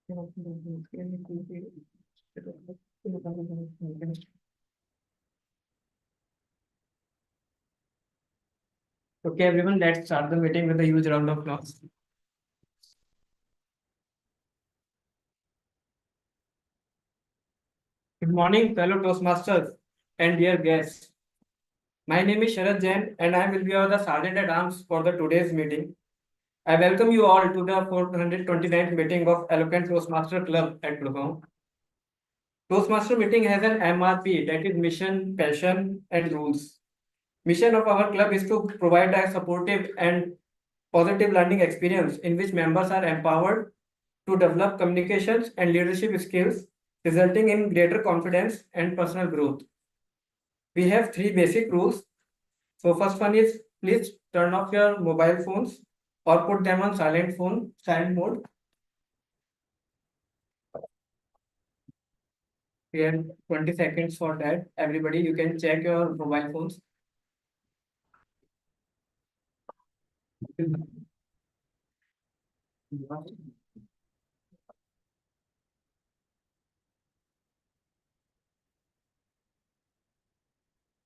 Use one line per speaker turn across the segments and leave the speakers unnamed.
Okay, everyone, let's start the meeting with a huge round of applause. Good morning, fellow Toastmasters and dear guests. My name is Sharad Jain, and I will be the Sergeant at Arms for the today's meeting. I welcome you all to the 429th meeting of Eloquent Toastmaster Club at Gurgaon. Toastmaster meeting has an MRP, that is mission, passion, and rules. Mission of our club is to provide a supportive and positive learning experience in which members are empowered to develop communications and leadership skills, resulting in greater confidence and personal growth. We have three basic rules. So first one is please turn off your mobile phones or put them on silent mode. We have 20 seconds for that. Everybody, you can check your mobile phones.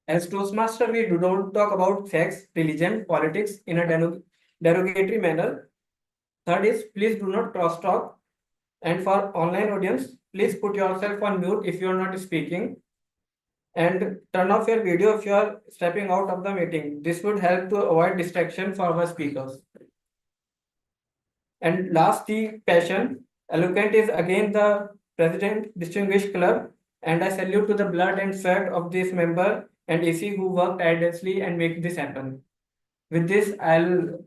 As Toastmaster, we do not talk about sex, religion, politics in a derogatory manner. Third is please do not cross talk. And for online audience, please put yourself on mute if you are not speaking. And turn off your video if you are stepping out of the meeting. This would help to avoid distraction for our speakers. And last, the passion. Eloquent is again the President Distinguished Club, and I salute to the blood and sweat of this member and AC who worked tirelessly and make this happen. With this, I'll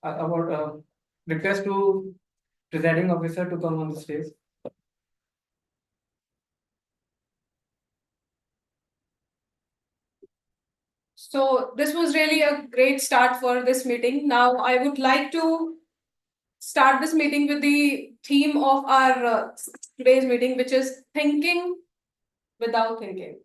about request to presiding officer to come on the stage.
So this was really a great start for this meeting. Now I would like to start this meeting with the theme of our today's meeting, which is thinking without thinking.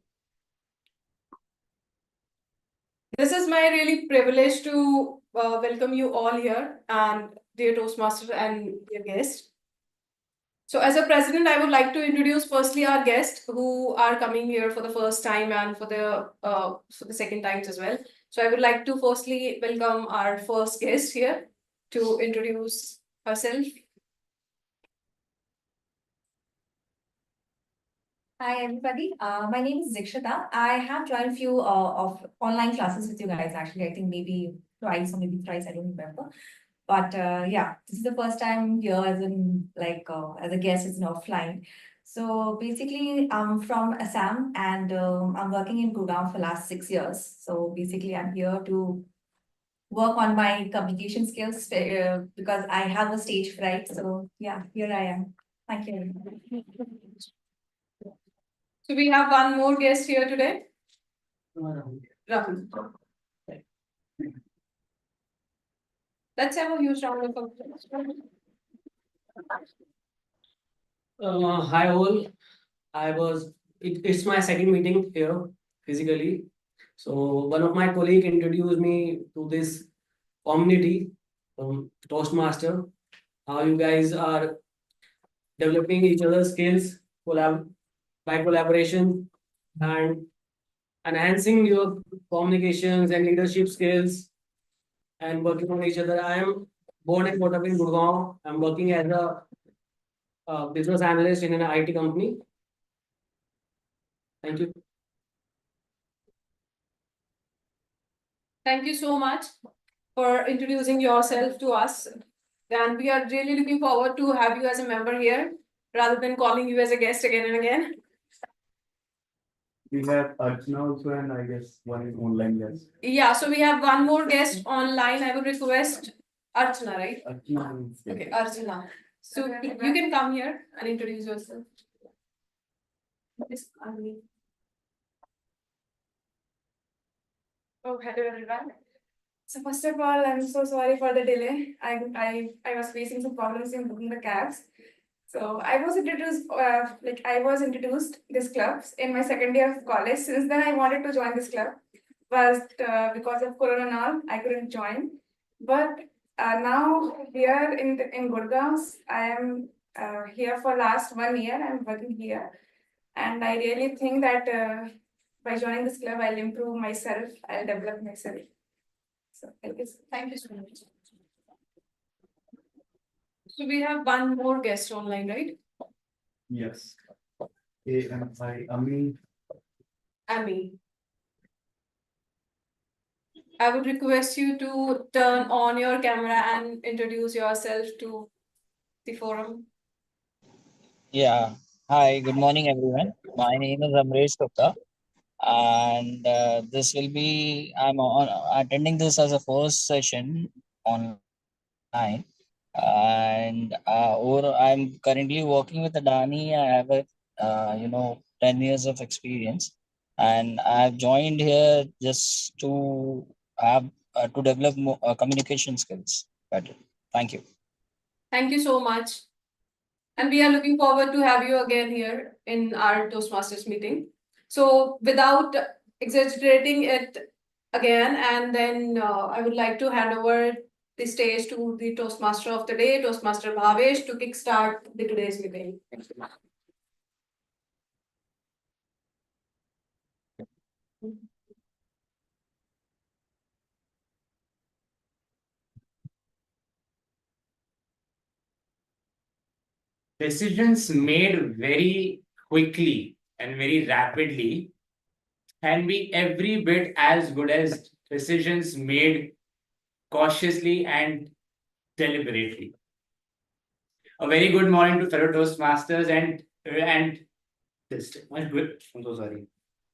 This is my really privilege to welcome you all here, and dear Toastmasters and dear guests. So as a president, I would like to introduce firstly our guests who are coming here for the first time and for the second times as well. So I would like to firstly welcome our first guest here to introduce herself.
Hi everybody, my name is Zikshita. I have joined a few of online classes with you guys actually. I think maybe twice or maybe thrice, I don't remember. But yeah, this is the first time here as as a guest, it's an offline. So basically, I'm from Assam and I'm working in Gurgaon for last 6 years. So basically, I'm here to work on my communication skills because I have a stage fright. So yeah, here I am. Thank you.
So we have one more guest here today. Rahul. Let's have a huge round of applause.
Hi all. It's my second meeting here physically. So one of my colleague introduced me to this community, Toastmaster. How you guys are developing each other's skills by collaboration and enhancing your communications and leadership skills and working on each other. I am born and brought up in Gurgaon. I'm working as a business analyst in an IT company. Thank you.
Thank you so much for introducing yourself to us. And we are really looking forward to have you as a member here rather than calling you as a guest again and again.
We have Archana also, and I guess one online guest.
Yeah, so we have one more guest online. I would request Archana, right?
Archana.
Okay, Archana. So you can come here and introduce yourself.
Oh, hello everyone. So first of all, I'm so sorry for the delay. I was facing some problems in booking the cabs. So I was introduced this club in my second year of college. Since then, I wanted to join this club, but because of Corona and all, I couldn't join. But Now here in Gurgaon, I am here for last 1 year. I'm working here, and I really think that by joining this club, I'll improve myself. I'll develop myself. So thank you.
Thank you so much. So we have one more guest online, right?
Yes. AMI, Ami.
Amy. I would request you to turn on your camera and introduce yourself to the forum.
Yeah. Hi, good morning, everyone. My name is Amresh Gupta, and this will be attending this as a first session online, and I'm currently working with Adani. I have a 10 years of experience, and I've joined here just to have to develop more, communication skills better. Thank you.
Thank you so much. And we are looking forward to have you again here in our Toastmasters meeting. So without exaggerating it again, and then I would like to hand over the stage to the Toastmaster of the day, Toastmaster Bhavesh, to kickstart the today's meeting. Thank you.
Decisions made very quickly and very rapidly can be every bit as good as decisions made cautiously and deliberately. A very good morning to fellow Toastmasters and this good. I'm so sorry.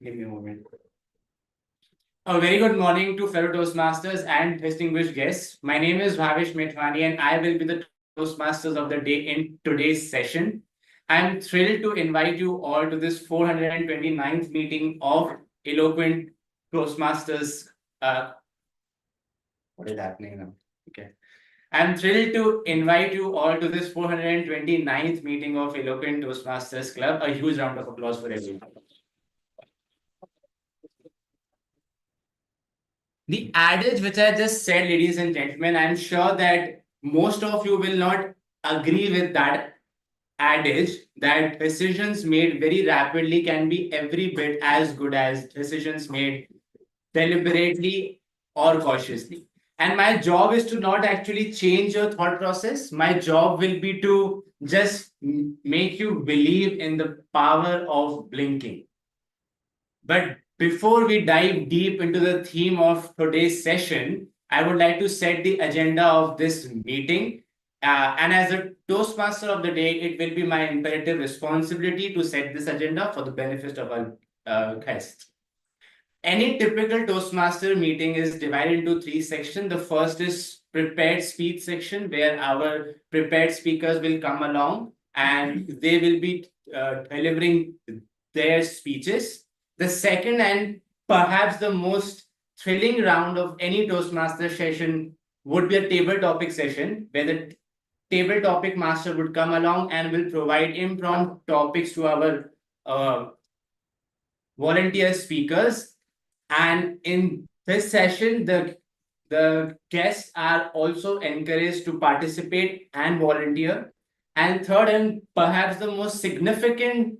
Give me a moment. A very good morning to fellow Toastmasters and distinguished guests. My name is Bhavesh Methwani and I will be the Toastmasters of the day in today's session. I'm thrilled to invite you all to this 429th meeting of Eloquent Toastmasters. What is happening now? Okay. I'm thrilled to invite you all to this 429th meeting of Eloquent Toastmasters Club. A huge round of applause for everyone. The adage which I just said, ladies and gentlemen, I'm sure that most of you will not agree with that adage that decisions made very rapidly can be every bit as good as decisions made deliberately or cautiously. And my job is to not actually change your thought process. My job will be to just make you believe in the power of blinking. But before we dive deep into the theme of today's session, I would like to set the agenda of this meeting. And as a Toastmaster of the day, it will be my imperative responsibility to set this agenda for the benefit of our guests. Any typical Toastmaster meeting is divided into three sections. The first is prepared speech section, where our prepared speakers will come along and they will be delivering their speeches. The second and perhaps the most thrilling round of any Toastmaster session would be a table topic session, where the table topic master would come along and will provide impromptu topics to our volunteer speakers. And in this session, the guests are also encouraged to participate and volunteer. And third, and perhaps the most significant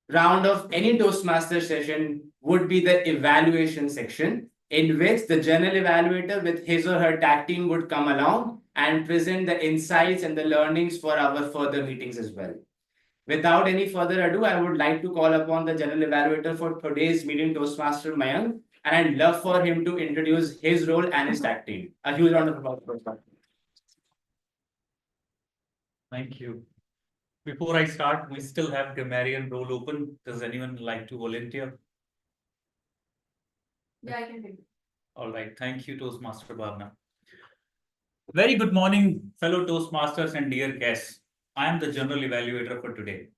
round of any Toastmaster session would be the evaluation section, in which the general evaluator with his or her tag team would come along and present the insights and the learnings for our further meetings as well. Without any further ado, I would like to call upon the general evaluator for today's meeting, Toastmaster Mayank, and I'd love for him to introduce his role and his tag team. A huge round of applause.
Thank you. Before I start, we still have grammarian role open. Does anyone like to volunteer?
Yeah, I can do.
All right. Thank you, Toastmaster Bhavna. Very good morning, fellow Toastmasters and dear guests. I am the general evaluator for today.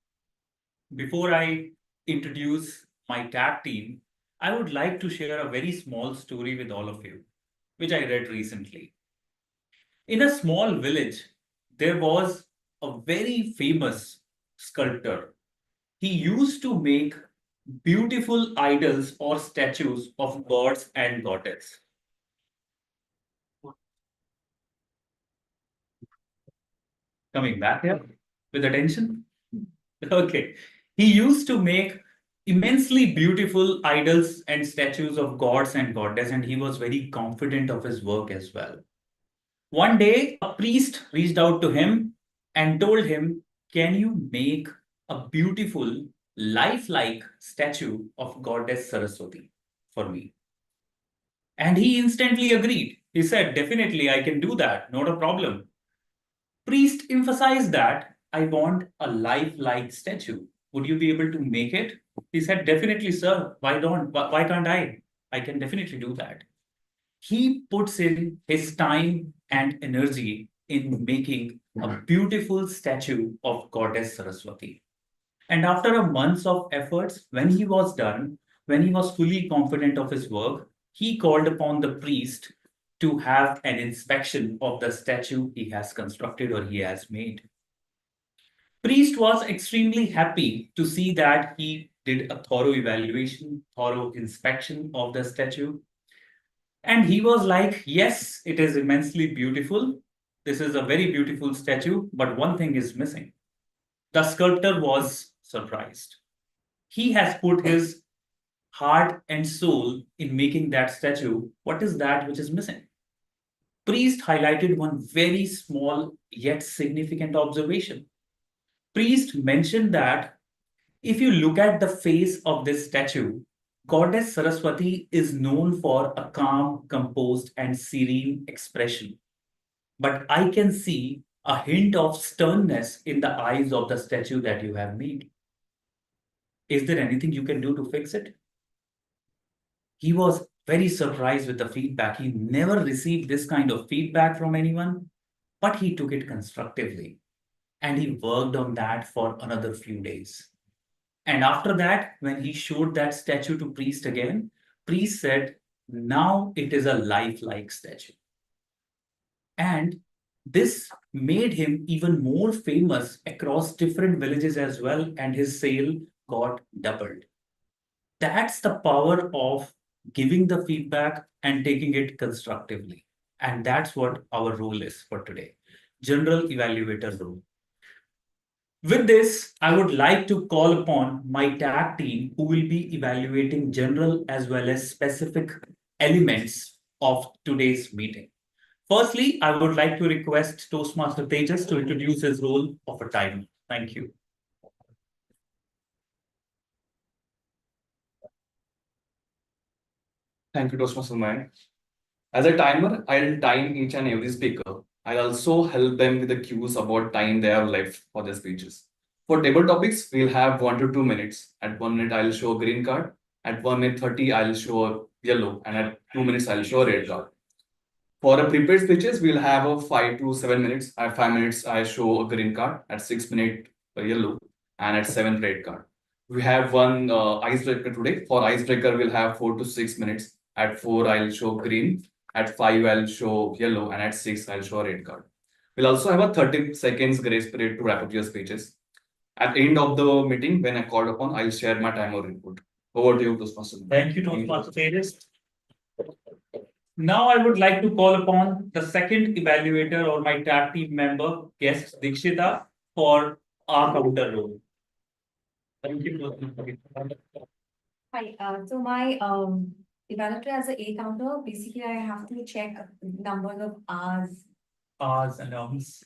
Before I introduce my tag team, I would like to share a very small story with all of you, which I read recently. In a small village, there was a very famous sculptor. He used to make beautiful idols or statues of gods and goddesses. Coming back here with attention. Okay. He used to make immensely beautiful idols and statues of gods and goddess, and he was very confident of his work as well. One day, a priest reached out to him and told him, "Can you make a beautiful, lifelike statue of Goddess Saraswati for me?" And he instantly agreed. He said, "Definitely, I can do that. Not a problem." Priest emphasized that, "I want a lifelike statue. Would you be able to make it?" He said, "Definitely, sir. Why don't? Why can't I? I can definitely do that." He puts in his time and energy in making a beautiful statue of Goddess Saraswati. And after a month of efforts, when he was done, when he was fully confident of his work, he called upon the priest to have an inspection of the statue he has constructed or he has made. Priest was extremely happy to see that he did a thorough evaluation, thorough inspection of the statue. And he was like, "Yes, it is immensely beautiful. This is a very beautiful statue, but one thing is missing." The sculptor was surprised. He has put his heart and soul in making that statue. What is that which is missing? Priest highlighted one very small yet significant observation. Priest mentioned that if you look at the face of this statue, Goddess Saraswati is known for a calm, composed, and serene expression. But I can see a hint of sternness in the eyes of the statue that you have made. Is there anything you can do to fix it? He was very surprised with the feedback. He never received this kind of feedback from anyone, but he took it constructively. And he worked on that for another few days. And after that, when he showed that statue to Priest again, Priest said, "Now it is a lifelike statue." And this made him even more famous across different villages as well, and his sale got doubled. That's the power of giving the feedback and taking it constructively. And that's what our role is for today. General evaluator role. With this, I would like to call upon my tag team who will be evaluating general as well as specific elements of today's meeting. Firstly, I would like to request Toastmaster Tejas to introduce his role of a timer. Thank you.
Thank you, Toastmaster Mayank. As a timer, I'll time each and every speaker. I'll also help them with the cues about time they have left for their speeches. For table topics, we'll have 1 to 2 minutes. At 1 minute, I'll show a green card. At 1 minute 30, I'll show a yellow. And at 2 minutes, I'll show a red card. For a prepared speeches, we'll have a 5 to 7 minutes. At 5 minutes, I show a green card. At 6 minutes, a yellow. And at 7, red card. We have one icebreaker today. For icebreaker, we'll have 4 to 6 minutes. At 4, I'll show green. At 5, I'll show yellow. And at 6, I'll show a red card. We'll also have a 30 seconds grace period to wrap up your speeches. At the end of the meeting, when I called upon, I'll share my timer report. Over to you, Toastmaster.
Thank you, Toastmaster Tejas. Now I would like to call upon the second evaluator or my tag team member, guest Dikshita, for our counter role. Thank you.
Hi, so my evaluator as a A counter, basically I have to check numbers of
R's and Ms.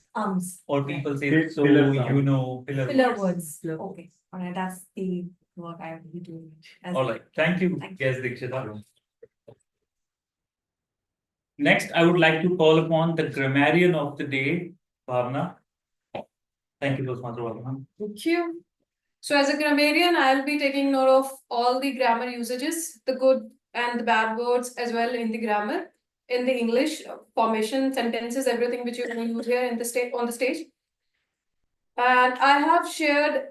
Or people say,
Filler
so,
sound.
filler words. Okay, all right, that's the work I will be doing.
All right, thank you,
Thank
guest Dikshita. Next, I would like to call upon the grammarian of the day, Bhavna. Thank you, Toastmaster Bhavna.
Thank you. So as a grammarian, I'll be taking note of all the grammar usages, the good and the bad words as well in the grammar, in the English formation, sentences, everything which you're going to use here in the on the stage. And I have shared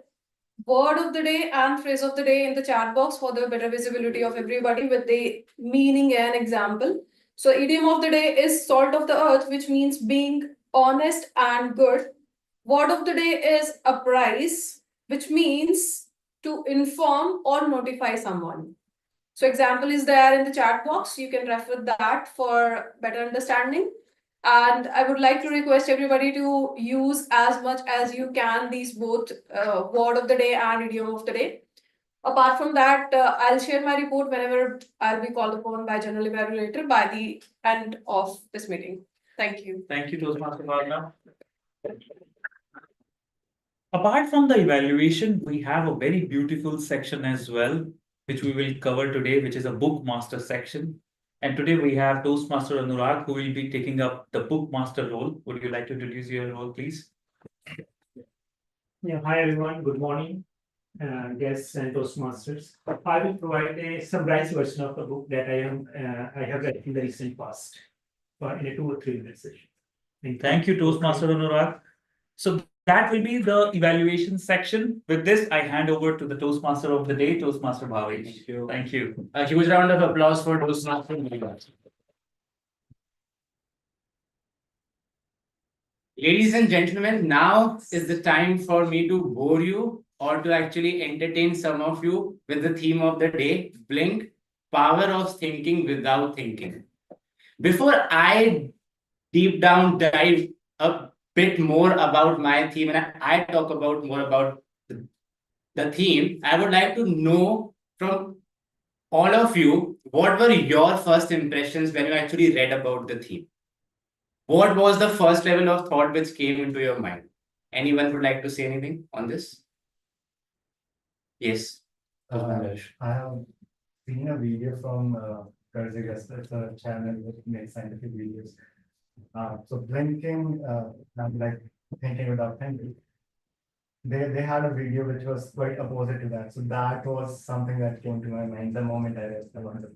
word of the day and phrase of the day in the chat box for the better visibility of everybody with the meaning and example. So idiom of the day is salt of the earth, which means being honest and good. Word of the day is apprise, which means to inform or notify someone. So example is there in the chat box. You can refer that for better understanding. And I would like to request everybody to use as much as you can these both word of the day and idiom of the day. Apart from that, I'll share my report whenever I'll be called upon by general evaluator by the end of this meeting. Thank you.
Thank you, Toastmaster Bhavna. Apart from the evaluation, we have a very beautiful section as well, which we will cover today, which is a bookmaster section. And today we have Toastmaster Anurag, who will be taking up the bookmaster role. Would you like to introduce your role, please?
Yeah, hi everyone, good morning, guests and Toastmasters. I will provide a summarized version of the book that I have read in the recent past in a 2 or 3 minute session.
Thank you, Toastmaster Anurag. So that will be the evaluation section. With this, I hand over to the Toastmaster of the day, Toastmaster Bhavesh.
Thank you.
Thank you.
A huge round of applause for Toastmaster Anurag. Ladies and gentlemen, now is the time for me to bore you or to actually entertain some of you with the theme of the day, Blink, Power of Thinking Without Thinking. Before I deep down dive a bit more about my theme and I talk about more about the theme, I would like to know from all of you, what were your first impressions when you actually read about the theme? What was the first level of thought which came into your mind? Anyone would like to say anything on this? Yes.
I have seen a video from Karzigas, it's a channel that makes scientific videos. So blinking, I'm like thinking without thinking. They had a video which was quite opposite to that. So that was something that came to my mind the moment I read the one.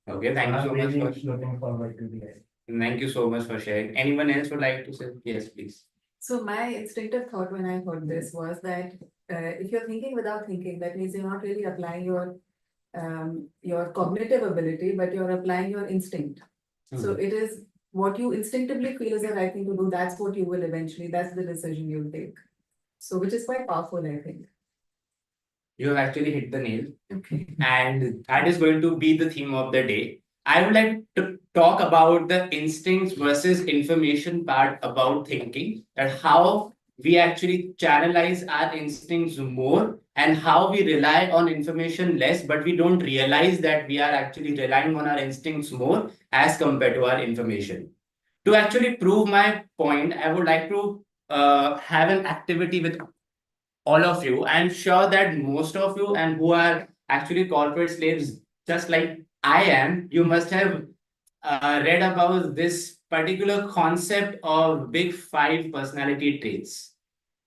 Okay, thank you so
I'm
much
really
for
looking forward to the day.
thank you so much for sharing. Anyone else would like to say? Yes, please.
So my instinctive thought when I heard this was that if you're thinking without thinking, that means you're not really applying your cognitive ability, but you're applying your instinct. So it is what you instinctively feel is the right thing to do. That's what you will eventually. That's the decision you'll take. So which is quite powerful, I think.
You have actually hit the nail.
Okay.
And that is going to be the theme of the day. I would like to talk about the instincts versus information part about thinking, and how we actually channelize our instincts more and how we rely on information less, but we don't realize that we are actually relying on our instincts more as compared to our information. To actually prove my point, I would like to have an activity with all of you. I'm sure that most of you and who are actually corporate slaves, just like I am, you must have read about this particular concept of big 5 personality traits.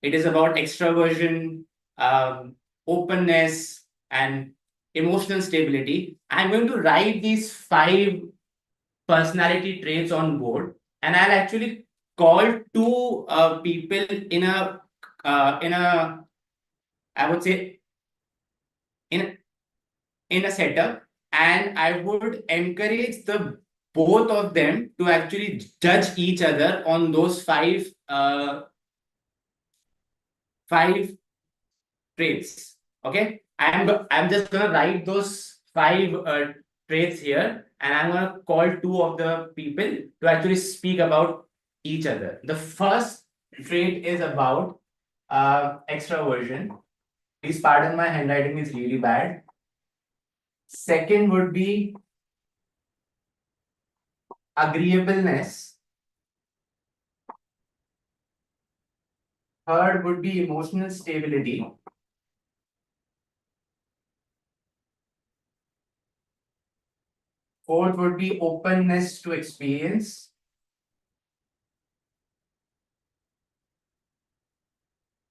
It is about extroversion, openness, and emotional stability. I'm going to write these 5 personality traits on board, and I'll actually call 2 people in a I would say in a setup, and I would encourage the both of them to actually judge each other on those 5 traits. Okay, I'm just gonna write those 5 traits here, and I'm gonna call 2 of the people to actually speak about each other. The first trait is about extroversion. Please pardon my handwriting is really bad. Second would be agreeableness. Third would be emotional stability. Fourth would be openness to experience.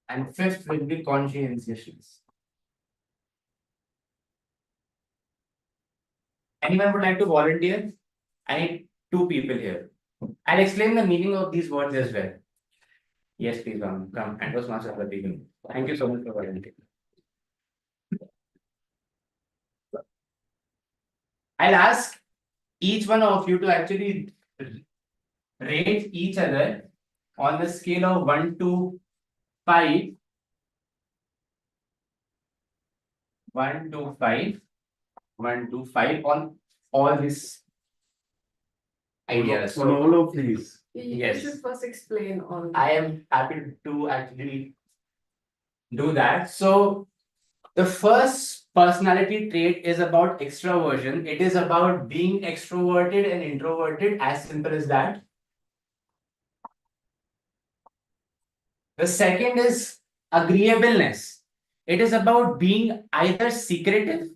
And fifth would be conscientiousness. Anyone would like to volunteer? I need 2 people here. I'll explain the meaning of these words as well. Yes, please come. And Toastmasters for the beginning. Thank you so much for volunteering. I'll ask each one of you to actually rate each other on the scale of 1 to 5. 1 to 5. 1 to 5 on all these ideas.
On all of these.
You
Yes.
should first explain on.
I am happy to actually do that. So, the first personality trait is about extroversion. It is about being extroverted and introverted, as simple as that. The second is agreeableness. It is about being either secretive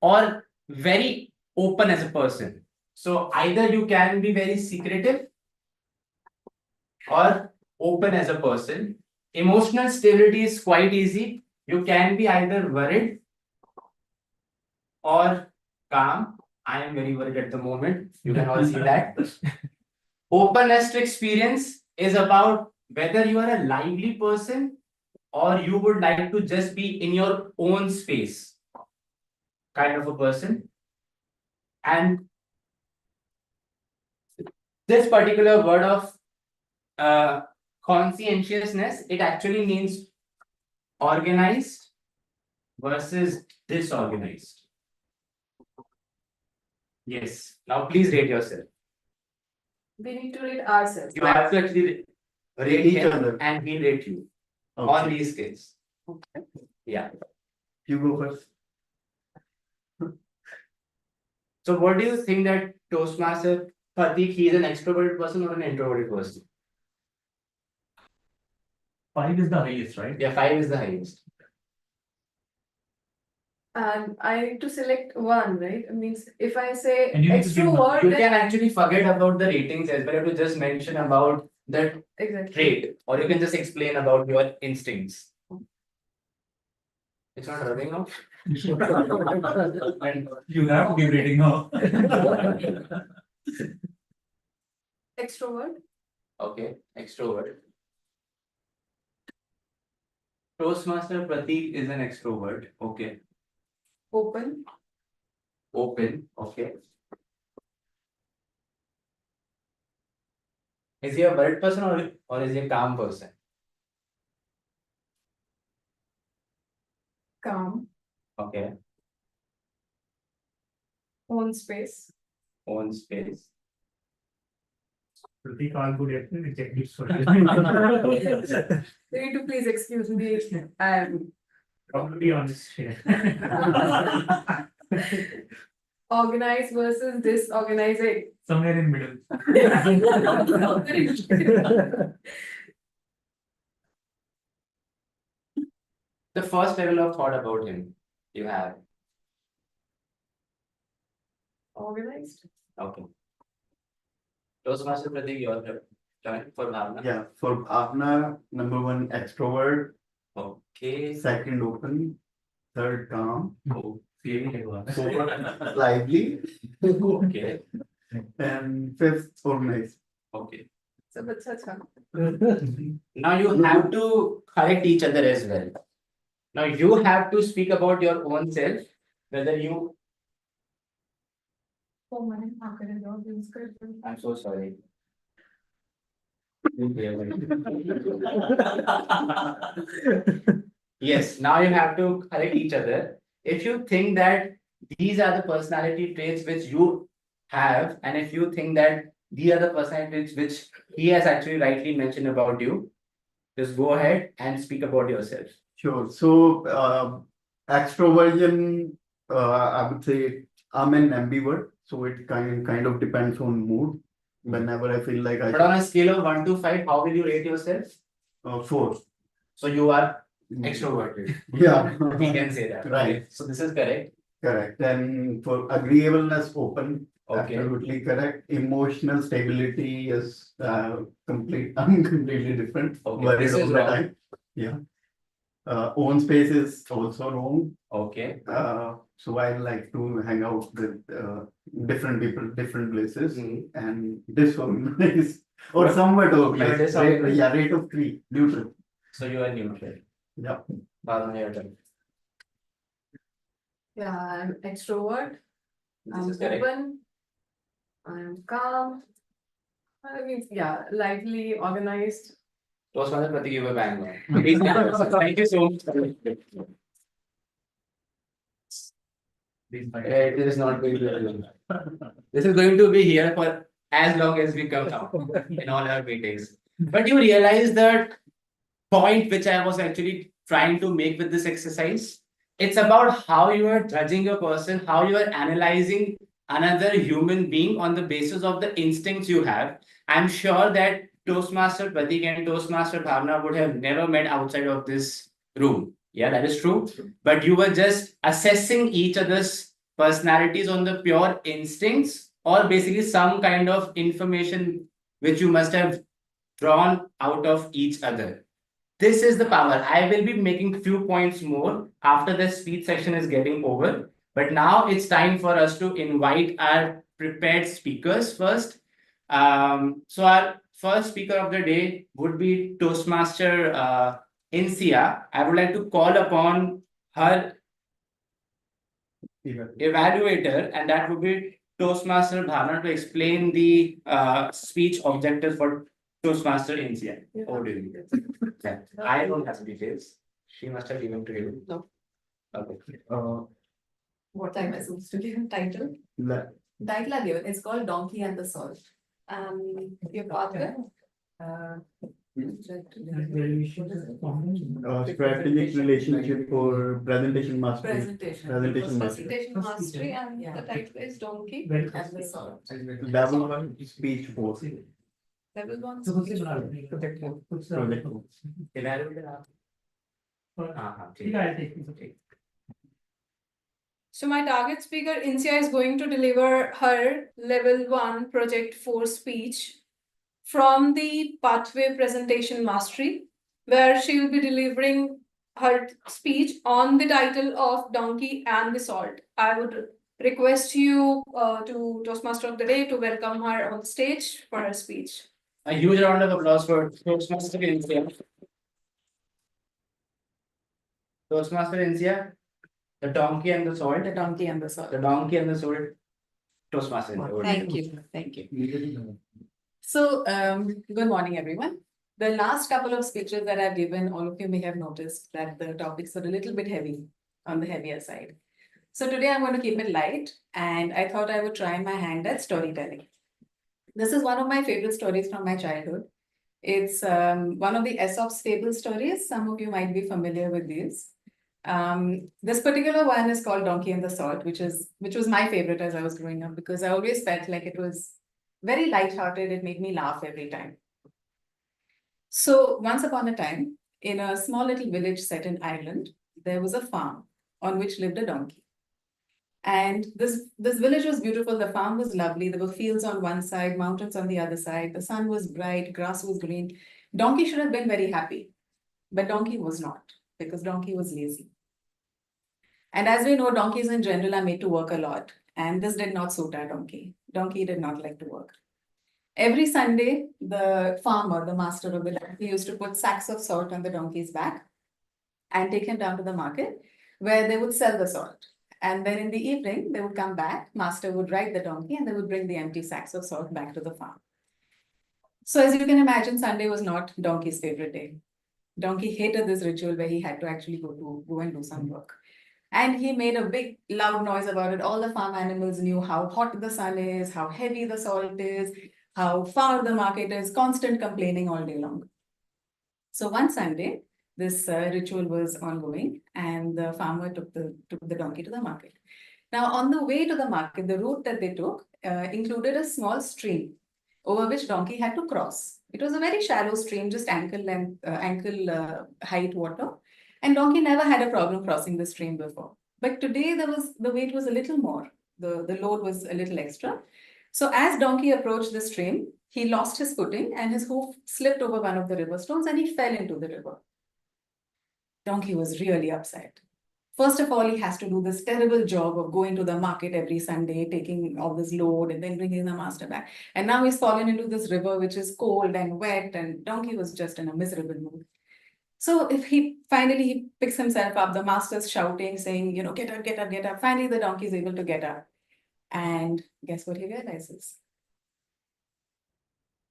or very open as a person. So either you can be very secretive or open as a person. Emotional stability is quite easy. You can be either worried or calm. I am very worried at the moment. You can all see that. Openness to experience is about whether you are a lively person or you would like to just be in your own space kind of a person. And this particular word of conscientiousness, it actually means organized versus disorganized. Yes. Now please rate yourself.
We need to rate ourselves.
You have to actually rate
Each
him
other.
and he rate you on
Okay.
these scales.
Okay.
Yeah.
You go first.
So what do you think that Toastmaster Pratik, he is an extroverted person or an introverted person?
5 is the highest, right?
Yeah, 5 is the highest.
And I need to select one, right? It means if I say
And you need to give one.
extrovert,
You
then
can actually forget about the ratings as well. You have to just mention about the
exactly.
trait, or you can just explain about your instincts. It's not rubbing off.
And you have to give rating now.
Extrovert,
Okay, extrovert. Toastmaster Pratik is an extrovert. Okay.
open,
Open. Okay. Is he a worried person or is he a calm person?
calm,
Okay.
own space.
Own space.
Pratik, all good at checklists for you.
You need to please excuse me. I am
Probably honest.
organized versus disorganizing.
Somewhere in middle.
The first level of thought about him you have.
Organized.
Okay. Toastmaster Pratik, your turn for Bhavna.
Yeah, for Bhavna, number 1 extrovert,
Okay.
second open, third calm,
Okay.
fourth lively,
Okay.
and fifth organized.
Okay.
So that's अच्छा.
Now you have to correct each other as well. Now you have to speak about your own self, whether you.
Oh my, how can I not do this?
I'm so sorry. Yes, now you have to correct each other. If you think that these are the personality traits which you have, and if you think that these are the personality traits which he has actually rightly mentioned about you, just go ahead and speak about yourself.
Sure. So, extroversion, I would say I'm an ambivert, so it kind of depends on mood. Whenever I feel like
But on a scale of 1 to 5, how will you rate yourself?
4.
So you are extroverted.
Yeah.
We can say that.
Right.
Okay. So this is correct.
Correct. Then for agreeableness, open.
Okay.
Absolutely correct. Emotional stability is I'm completely different.
Okay,
Worried
this is
all the
wrong.
time. Yeah. Own space is also wrong.
Okay.
So I like to hang out with different people, different places,
Mhm.
and disorganized or
What?
somewhat
You are
organized.
disorganized?
Yeah, rate of 3, neutral.
So you are neutral.
Yeah.
Bhavna, your turn.
Yeah, I'm extrovert.
This
I'm
is correct.
open. I'm calm. I mean, yeah, lively, organized.
Toastmaster Pratik, you were bang on. Thank you so much. It is not going to be. This is going to be here for as long as we come out in all our meetings. But you realize that point which I was actually trying to make with this exercise. It's about how you are judging a person, how you are analyzing another human being on the basis of the instincts you have. I'm sure that Toastmaster Pratik and Toastmaster Bhavna would have never met outside of this room. Yeah, that is true. But you were just assessing each other's personalities on the pure instincts or basically some kind of information which you must have drawn out of each other. This is the power. I will be making few points more after the speech section is getting over. But now it's time for us to invite our prepared speakers first. So our first speaker of the day would be Toastmaster Insia. I would like to call upon her evaluator, and that would be Toastmaster Bhavna to explain the speech objectives for Toastmaster Insia. Over to you. Yeah, I don't have details. She must have given to you.
No.
Okay.
What am I supposed to give title? Title are given. It's called Donkey and the Salt. Your partner?
Strategic relationship for presentation mastery.
Presentation
mastery, and
Yeah.
the title is Donkey.
And the Salt.
Level 1 speech 4.
Level 1.
Project 4.
Evaluator आप? हाँ, ठीक है.
So my target speaker Insia is going to deliver her level 1 project 4 speech from the pathway presentation mastery, where she will be delivering her speech on the title of Donkey and the Salt. I would request you to Toastmaster of the Day to welcome her on stage for her speech.
A huge round of applause for Toastmaster Insia. Toastmaster Insia, the donkey and the salt.
The Donkey and the Salt.
The donkey and the salt. Toastmaster Insia.
Thank you. Thank you. So, good morning, everyone. The last couple of speeches that I've given, all of you may have noticed that the topics are a little bit heavy, on the heavier side. So today I'm going to keep it light, and I thought I would try my hand at storytelling. This is one of my favorite stories from my childhood. It's one of the Aesop's fable stories. Some of you might be familiar with these. This particular one is called Donkey and the Salt, which was my favorite as I was growing up, because I always felt like it was very light-hearted. It made me laugh every time. So once upon a time, in a small little village set in Ireland, there was a farm on which lived a donkey. And this village was beautiful. The farm was lovely. There were fields on one side, mountains on the other side. The sun was bright, grass was green. Donkey should have been very happy, but donkey was not, because donkey was lazy. And as we know, donkeys in general are made to work a lot. And this did not suit our donkey. Donkey did not like to work. Every Sunday, the farmer, the master of the donkey, used to put sacks of salt on the donkey's back and take him down to the market, where they would sell the salt. And then in the evening, they would come back, master would ride the donkey, and they would bring the empty sacks of salt back to the farm. So as you can imagine, Sunday was not donkey's favorite day. Donkey hated this ritual where he had to actually go and do some work. And he made a big loud noise about it. All the farm animals knew how hot the sun is, how heavy the salt is, how far the market is, constant complaining all day long. So one Sunday, this ritual was ongoing, and the farmer took the donkey to the market. Now, on the way to the market, the route that they took included a small stream over which donkey had to cross. It was a very shallow stream, just ankle height water, and donkey never had a problem crossing the stream before. But today the weight was a little more. The load was a little extra. So as donkey approached the stream, he lost his footing and his hoof slipped over one of the river stones and he fell into the river. Donkey was really upset. First of all, he has to do this terrible job of going to the market every Sunday, taking all this load and then bringing the master back. And now he's fallen into this river, which is cold and wet, and donkey was just in a miserable mood. So if he finally picks himself up, the master's shouting, saying, get up, get up, get up. Finally, the donkey is able to get up. And guess what he realizes?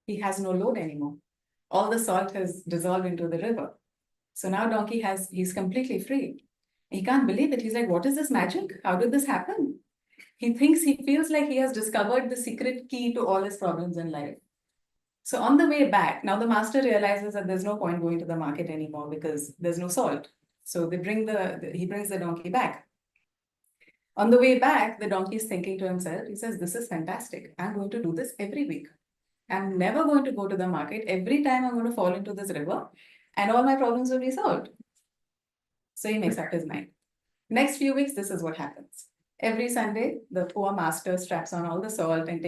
He has no load anymore. All the salt has dissolved into the river. So now donkey he's completely free. He can't believe it. He's like, what is this magic? How did this happen? He feels like he has discovered the secret key to all his problems in life. So on the way back, now the master realizes that there's no point going to the market anymore because there's no salt. So he brings the donkey back. On the way back, the donkey is thinking to himself, he says, this is fantastic. I'm going to do this every week. I'm never going to go to the market. Every time I'm going to fall into this river and all my problems will be solved. So he makes up his mind. Next few weeks, this is what happens. Every Sunday, the poor master straps on all the salt and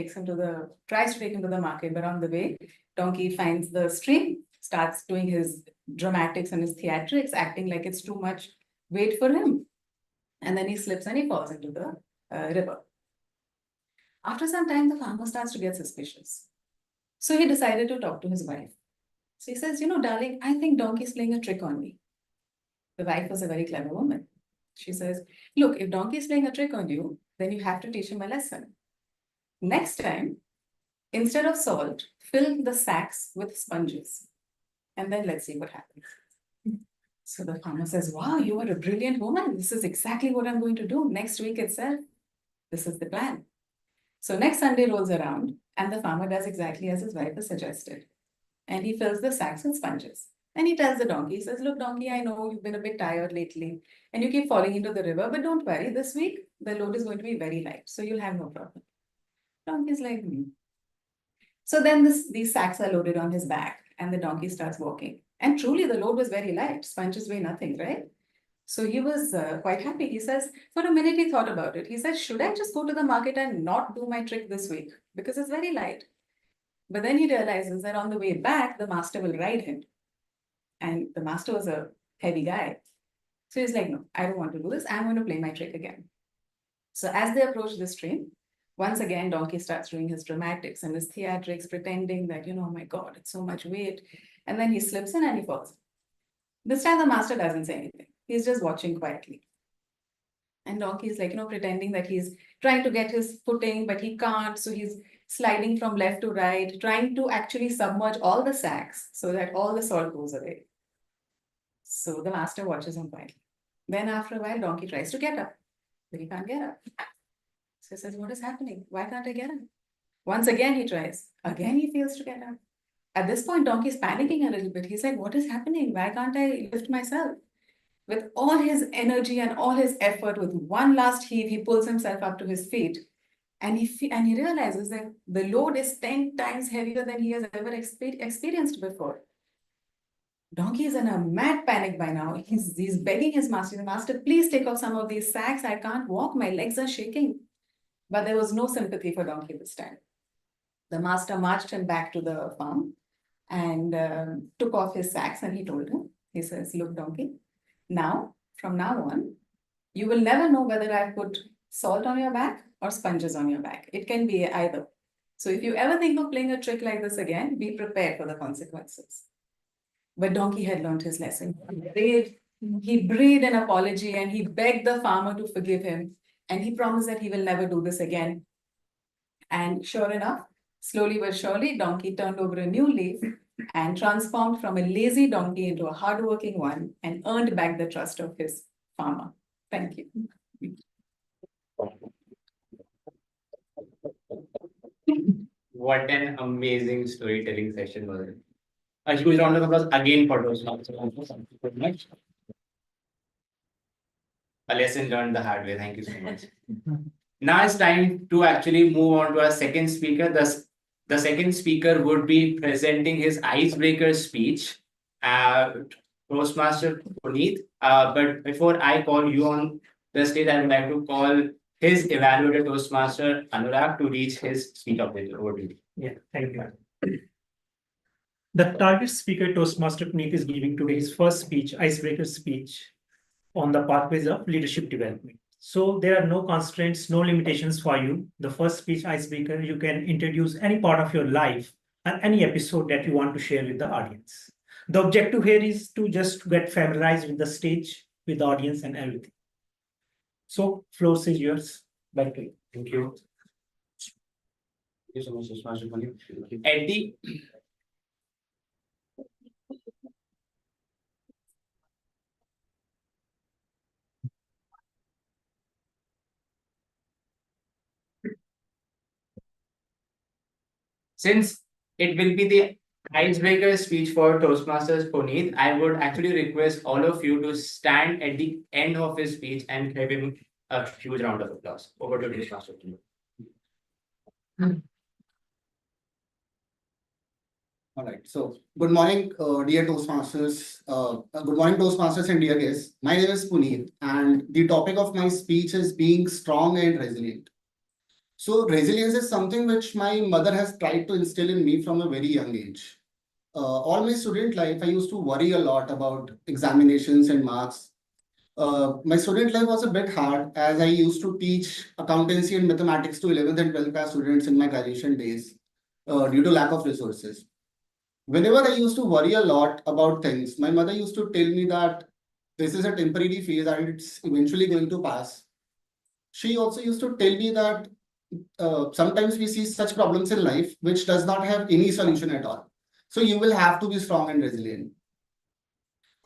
tries to take him to the market. But on the way, donkey finds the stream, starts doing his dramatics and his theatrics, acting like it's too much weight for him. And then he slips and he falls into the river. After some time, the farmer starts to get suspicious. So he decided to talk to his wife. So he says, darling, I think donkey's playing a trick on me. The wife was a very clever woman. She says, look, if donkey is playing a trick on you, then you have to teach him a lesson. Next time, instead of salt, fill the sacks with sponges. And then let's see what happens. So the farmer says, wow, you are a brilliant woman. This is exactly what I'm going to do. Next week itself, this is the plan. So next Sunday rolls around and the farmer does exactly as his wife has suggested. And he fills the sacks with sponges. And he tells the donkey, he says, look, donkey, I know you've been a bit tired lately and you keep falling into the river, but don't worry, this week the load is going to be very light, so you'll have no problem. Donkey's like, So then these sacks are loaded on his back and the donkey starts walking. And truly the load was very light, sponges weigh nothing, right? So he was quite happy. He says, for a minute he thought about it. He says, should I just go to the market and not do my trick this week? Because it's very light. But then he realizes that on the way back, the master will ride him. And the master was a heavy guy. So he's like, no, I don't want to do this. I'm going to play my trick again. So as they approach the stream, once again, donkey starts doing his dramatics and his theatrics, pretending that, oh my God, it's so much weight. And then he slips in and he falls. This time the master doesn't say anything. He's just watching quietly. And donkey is like, pretending that he's trying to get his footing, but he can't. So he's sliding from left to right, trying to actually submerge all the sacks so that all the salt goes away. So the master watches him quietly. Then after a while, donkey tries to get up, but he can't get up. So he says, what is happening? Why can't I get up? Once again, he tries. Again, he fails to get up. At this point, donkey is panicking a little bit. He's like, what is happening? Why can't I lift myself? With all his energy and all his effort, with one last heave, he pulls himself up to his feet. And he realizes that the load is 10 times heavier than he has ever experienced before. Donkey is in a mad panic by now. He's begging his master, master, please take off some of these sacks. I can't walk. My legs are shaking. But there was no sympathy for donkey this time. The master marched him back to the farm and took off his sacks and he told him, he says, look, donkey, from now on, you will never know whether I've put salt on your back or sponges on your back. It can be either. So if you ever think of playing a trick like this again, be prepared for the consequences. But donkey had learned his lesson. He breathed an apology and he begged the farmer to forgive him. And he promised that he will never do this again. And sure enough, slowly but surely, donkey turned over a new leaf and transformed from a lazy donkey into a hardworking one and earned back the trust of his farmer. Thank you.
What an amazing storytelling session was it? A huge round of applause again for those. Thank you so much. A lesson learned the hard way. Thank you so much. Now it's time to actually move on to our second speaker. The second speaker would be presenting his icebreaker speech, Toastmaster Puneet. But before I call you on the stage, I would like to call his evaluator Toastmaster Anurag to reach his speech objective. Over to you.
Yeah, thank you. The target speaker Toastmaster Puneet is giving today his first speech, icebreaker speech, on the pathways of leadership development. So there are no constraints, no limitations for you. The first speech icebreaker, you can introduce any part of your life and any episode that you want to share with the audience. The objective here is to just get familiarized with the stage, with the audience and everything. So floor is yours. Back to you.
Thank you. Thank you so much, Toastmaster Puneet. Eddie. since it will be the icebreaker speech for Toastmasters Puneet, I would actually request all of you to stand at the end of his speech and give him a huge round of applause. Over to Toastmaster Puneet.
All right. So, good morning, dear Toastmasters. Good morning, Toastmasters and dear guests. My name is Puneet, and the topic of my speech is being strong and resilient. So, resilience is something which my mother has tried to instill in me from a very young age. All my student life, I used to worry a lot about examinations and marks. My student life was a bit hard as I used to teach accountancy and mathematics to 11th and 12th class students in my graduation days due to lack of resources. Whenever I used to worry a lot about things, my mother used to tell me that this is a temporary phase and it's eventually going to pass. She also used to tell me that sometimes we see such problems in life which does not have any solution at all. So you will have to be strong and resilient.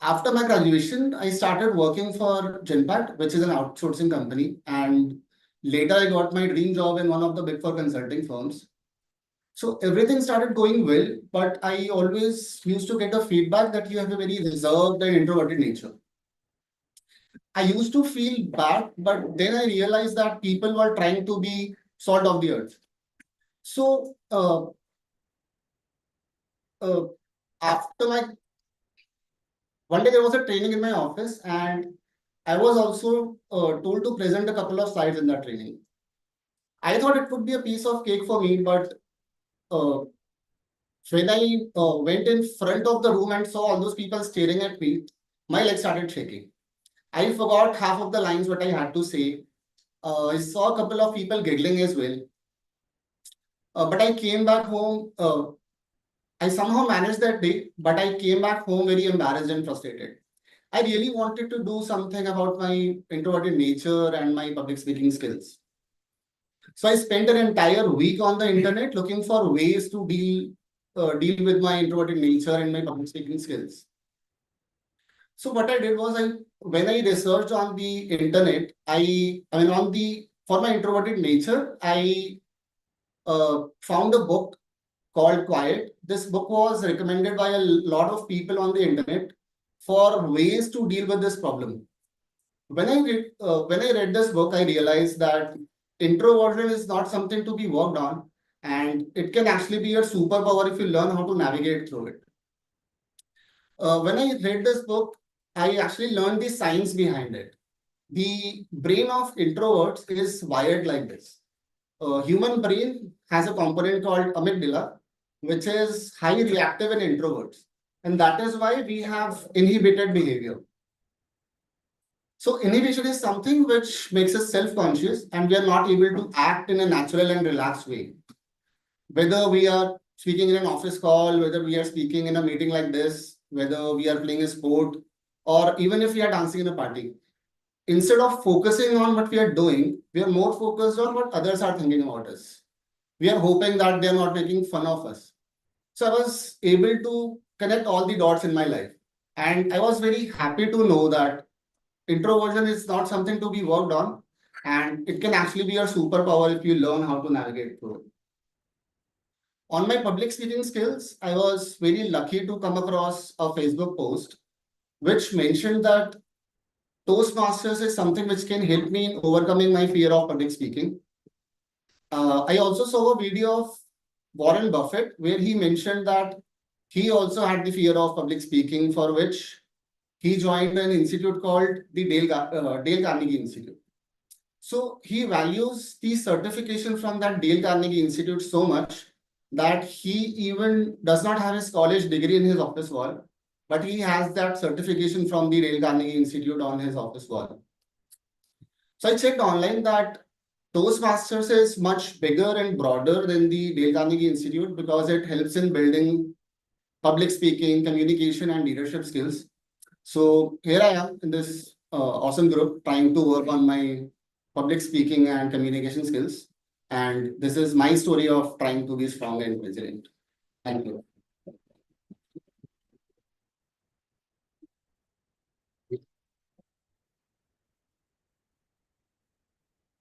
After my graduation, I started working for Genpact, which is an outsourcing company. And later I got my dream job in one of the big four consulting firms. So everything started going well, but I always used to get a feedback that you have a very reserved and introverted nature. I used to feel bad, but then I realized that people were trying to be salt of the earth. So after my one day there was a training in my office, and I was also told to present a couple of slides in that training. I thought it would be a piece of cake for me, but uh, when I went in front of the room and saw all those people staring at me, my legs started shaking. I forgot half of the lines what I had to say. I saw a couple of people giggling as well. But I came back home. I somehow managed that day, but I came back home very embarrassed and frustrated. I really wanted to do something about my introverted nature and my public speaking skills. So I spent an entire week on the internet looking for ways to deal with my introverted nature and my public speaking skills. So what I did was when I researched on the internet, for my introverted nature, I found a book called Quiet. This book was recommended by a lot of people on the internet for ways to deal with this problem. When I read this book, I realized that introversion is not something to be worked on, and it can actually be a superpower if you learn how to navigate through it. When I read this book, I actually learned the science behind it. The brain of introverts is wired like this. Human brain has a component called amygdala, which is highly reactive in introverts. And that is why we have inhibited behavior. So inhibition is something which makes us self-conscious and we are not able to act in a natural and relaxed way. Whether we are speaking in an office call, whether we are speaking in a meeting like this, whether we are playing a sport, or even if we are dancing in a party. Instead of focusing on what we are doing, we are more focused on what others are thinking about us. We are hoping that they are not making fun of us. So I was able to connect all the dots in my life. And I was very happy to know that introversion is not something to be worked on, and it can actually be a superpower if you learn how to navigate through it. On my public speaking skills, I was very lucky to come across a Facebook post which mentioned that Toastmasters is something which can help me in overcoming my fear of public speaking. I also saw a video of Warren Buffett where he mentioned that he also had the fear of public speaking, for which he joined an institute called the Dale Carnegie Institute. So he values the certification from that Dale Carnegie Institute so much that he even does not have his college degree in his office wall, but he has that certification from the Dale Carnegie Institute on his office wall. So I checked online that Toastmasters is much bigger and broader than the Dale Carnegie Institute because it helps in building public speaking, communication, and leadership skills. So here I am in this awesome group trying to work on my public speaking and communication skills. And this is my story of trying to be strong and resilient. Thank you.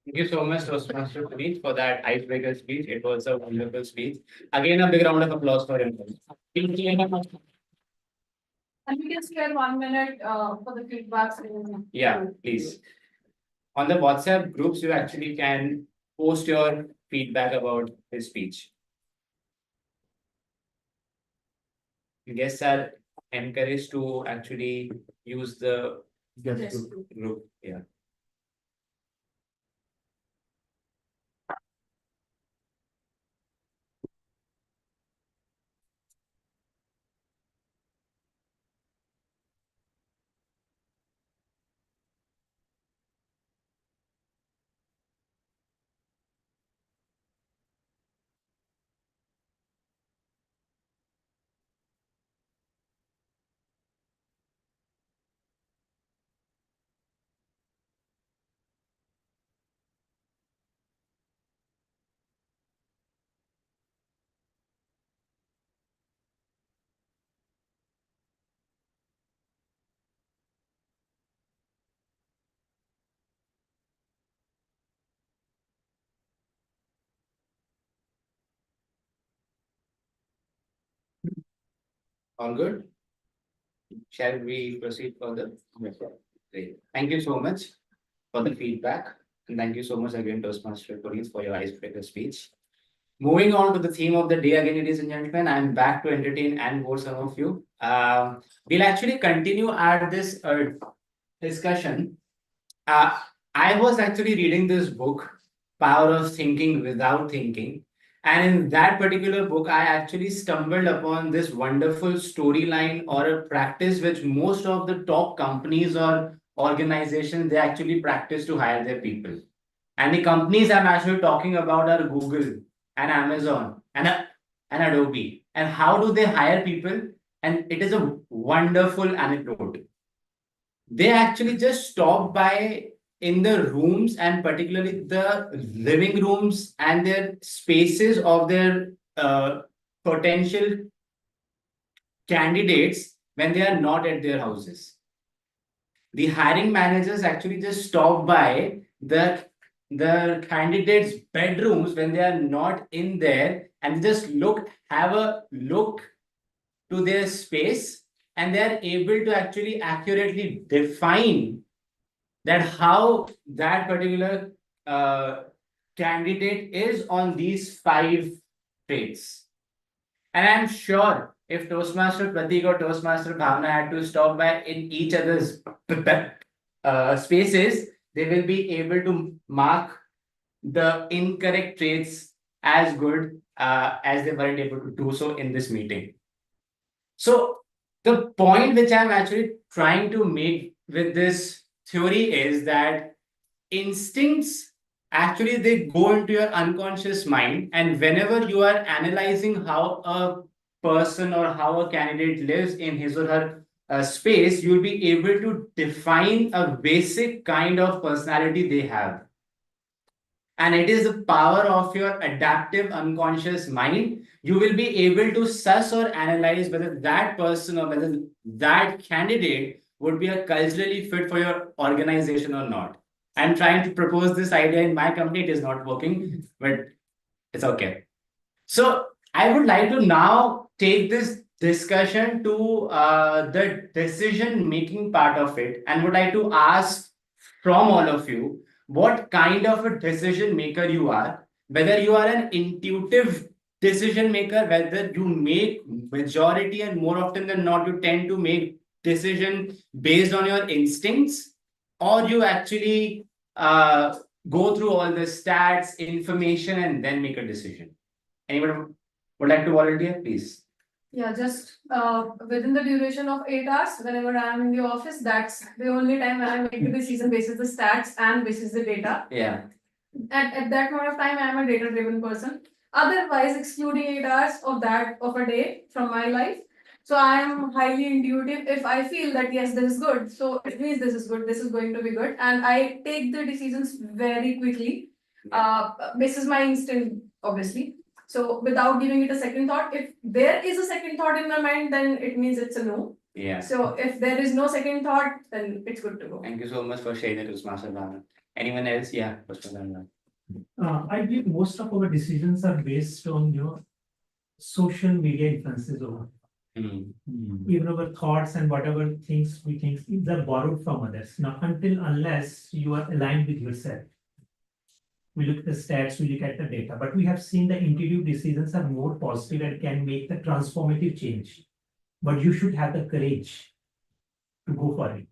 Thank you so much, Toastmaster Puneet, for that icebreaker speech. It was a wonderful speech. Again, a big round of applause for him.
And we can spare 1 minute for the feedbacks.
Yeah, please. On the WhatsApp groups, you actually can post your feedback about his speech. Guests are encouraged to actually use the
Yes.
group. Yeah. All good? Shall we proceed further? Great. Thank you so much for the feedback. And thank you so much again, Toastmaster Puneet, for your icebreaker speech. Moving on to the theme of the day again, ladies and gentlemen, I'm back to entertain and bore some of you. We'll actually continue at this discussion. I was actually reading this book, Power of Thinking Without Thinking. And in that particular book, I actually stumbled upon this wonderful storyline or a practice which most of the top companies or organizations, they actually practice to hire their people. And the companies I'm actually talking about are Google and Amazon and Adobe. And how do they hire people? And it is a wonderful anecdote. They actually just stop by in the rooms and particularly the living rooms and their spaces of their potential candidates when they are not at their houses. The hiring managers actually just stop by the candidates' bedrooms when they are not in there and just have a look to their space, and they are able to actually accurately define that how that particular candidate is on these 5 traits. And I'm sure if Toastmaster Pratik or Toastmaster Bhavna had to stop by in each other's spaces, they will be able to mark the incorrect traits as good as they weren't able to do so in this meeting. So the point which I'm actually trying to make with this theory is that instincts actually they go into your unconscious mind, and whenever you are analyzing how a person or how a candidate lives in his or her space, you'll be able to define a basic kind of personality they have. And it is the power of your adaptive unconscious mind. You will be able to suss or analyze whether that person or whether that candidate would be a culturally fit for your organization or not. I'm trying to propose this idea in my company. It is not working, but it's okay. So I would like to now take this discussion to the decision making part of it, and would like to ask from all of you what kind of a decision maker you are, whether you are an intuitive decision maker, whether you make majority and more often than not you tend to make decision based on your instincts, or you actually go through all the stats, information, and then make a decision. Anyone would like to volunteer, please?
Yeah, just within the duration of 8 hours, whenever I'm in the office, that's the only time when I make a decision basis the stats and basis the data.
Yeah.
At that point of time, I am a data-driven person. Otherwise, excluding 8 hours of a day from my life. So I am highly intuitive. If I feel that yes, this is good, so it means this is good, this is going to be good. And I take the decisions very quickly. This is my instinct, obviously. So without giving it a second thought, if there is a second thought in my mind, then it means it's a no.
Yeah.
So if there is no second thought, then it's good to go.
Thank you so much for sharing it with Master Bhavna. Anyone else? Yeah.
I believe most of our decisions are based on your social media influences over. Even our thoughts and whatever things we think these are borrowed from others. Not unless you are aligned with yourself. We look at the stats, we look at the data, but we have seen the intuitive decisions are more positive and can make the transformative change. But you should have the courage to go for it.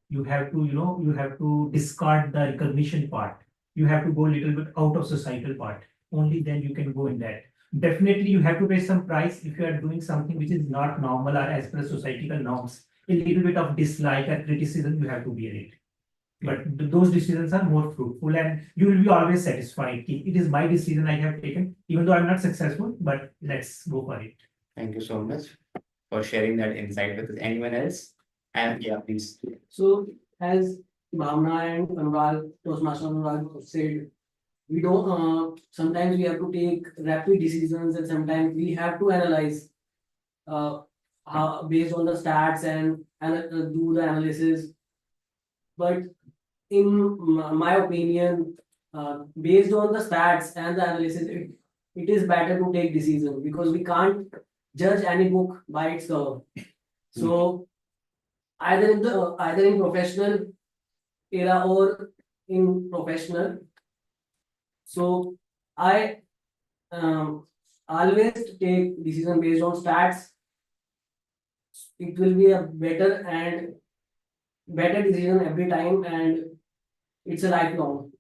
You have to, you have to discard the recognition part. You have to go a little bit out of societal part. Only then you can go in that. Definitely, you have to pay some price if you are doing something which is not normal or as per societal norms. A little bit of dislike or criticism, you have to bear it. But those decisions are more fruitful and you will be always satisfied. It is my decision I have taken, even though I'm not successful, but let's go for it.
Thank you so much for sharing that insight with us. Anyone else? And yeah, please.
So as Bhavna and Anurag, Toastmaster Anurag said, we don't, sometimes we have to take rapid decisions and sometimes we have to analyze based on the stats and do the analysis. But in my opinion, based on the stats and the analysis, it is better to take decision because we can't judge any book by its cover. So either in professional era or in professional. So I always take decision based on stats. It will be a better decision every time, and it's a lifelong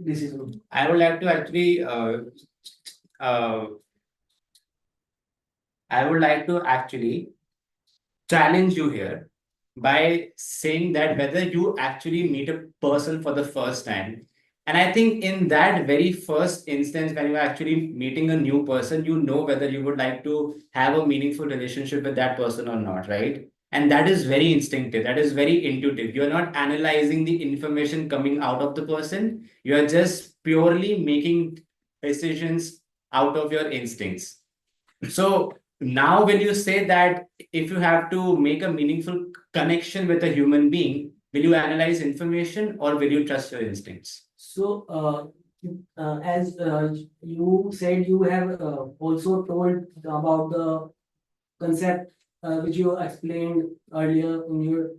decision.
I would like to actually challenge you here by saying that whether you actually meet a person for the first time. And I think in that very first instance, when you're actually meeting a new person, you know whether you would like to have a meaningful relationship with that person or not, right? And that is very instinctive, that is very intuitive. You're not analyzing the information coming out of the person, you are just purely making decisions out of your instincts. So now, when you say that if you have to make a meaningful connection with a human being, will you analyze information or will you trust your instincts?
So, as you said, you have also told about the concept which you explained earlier in your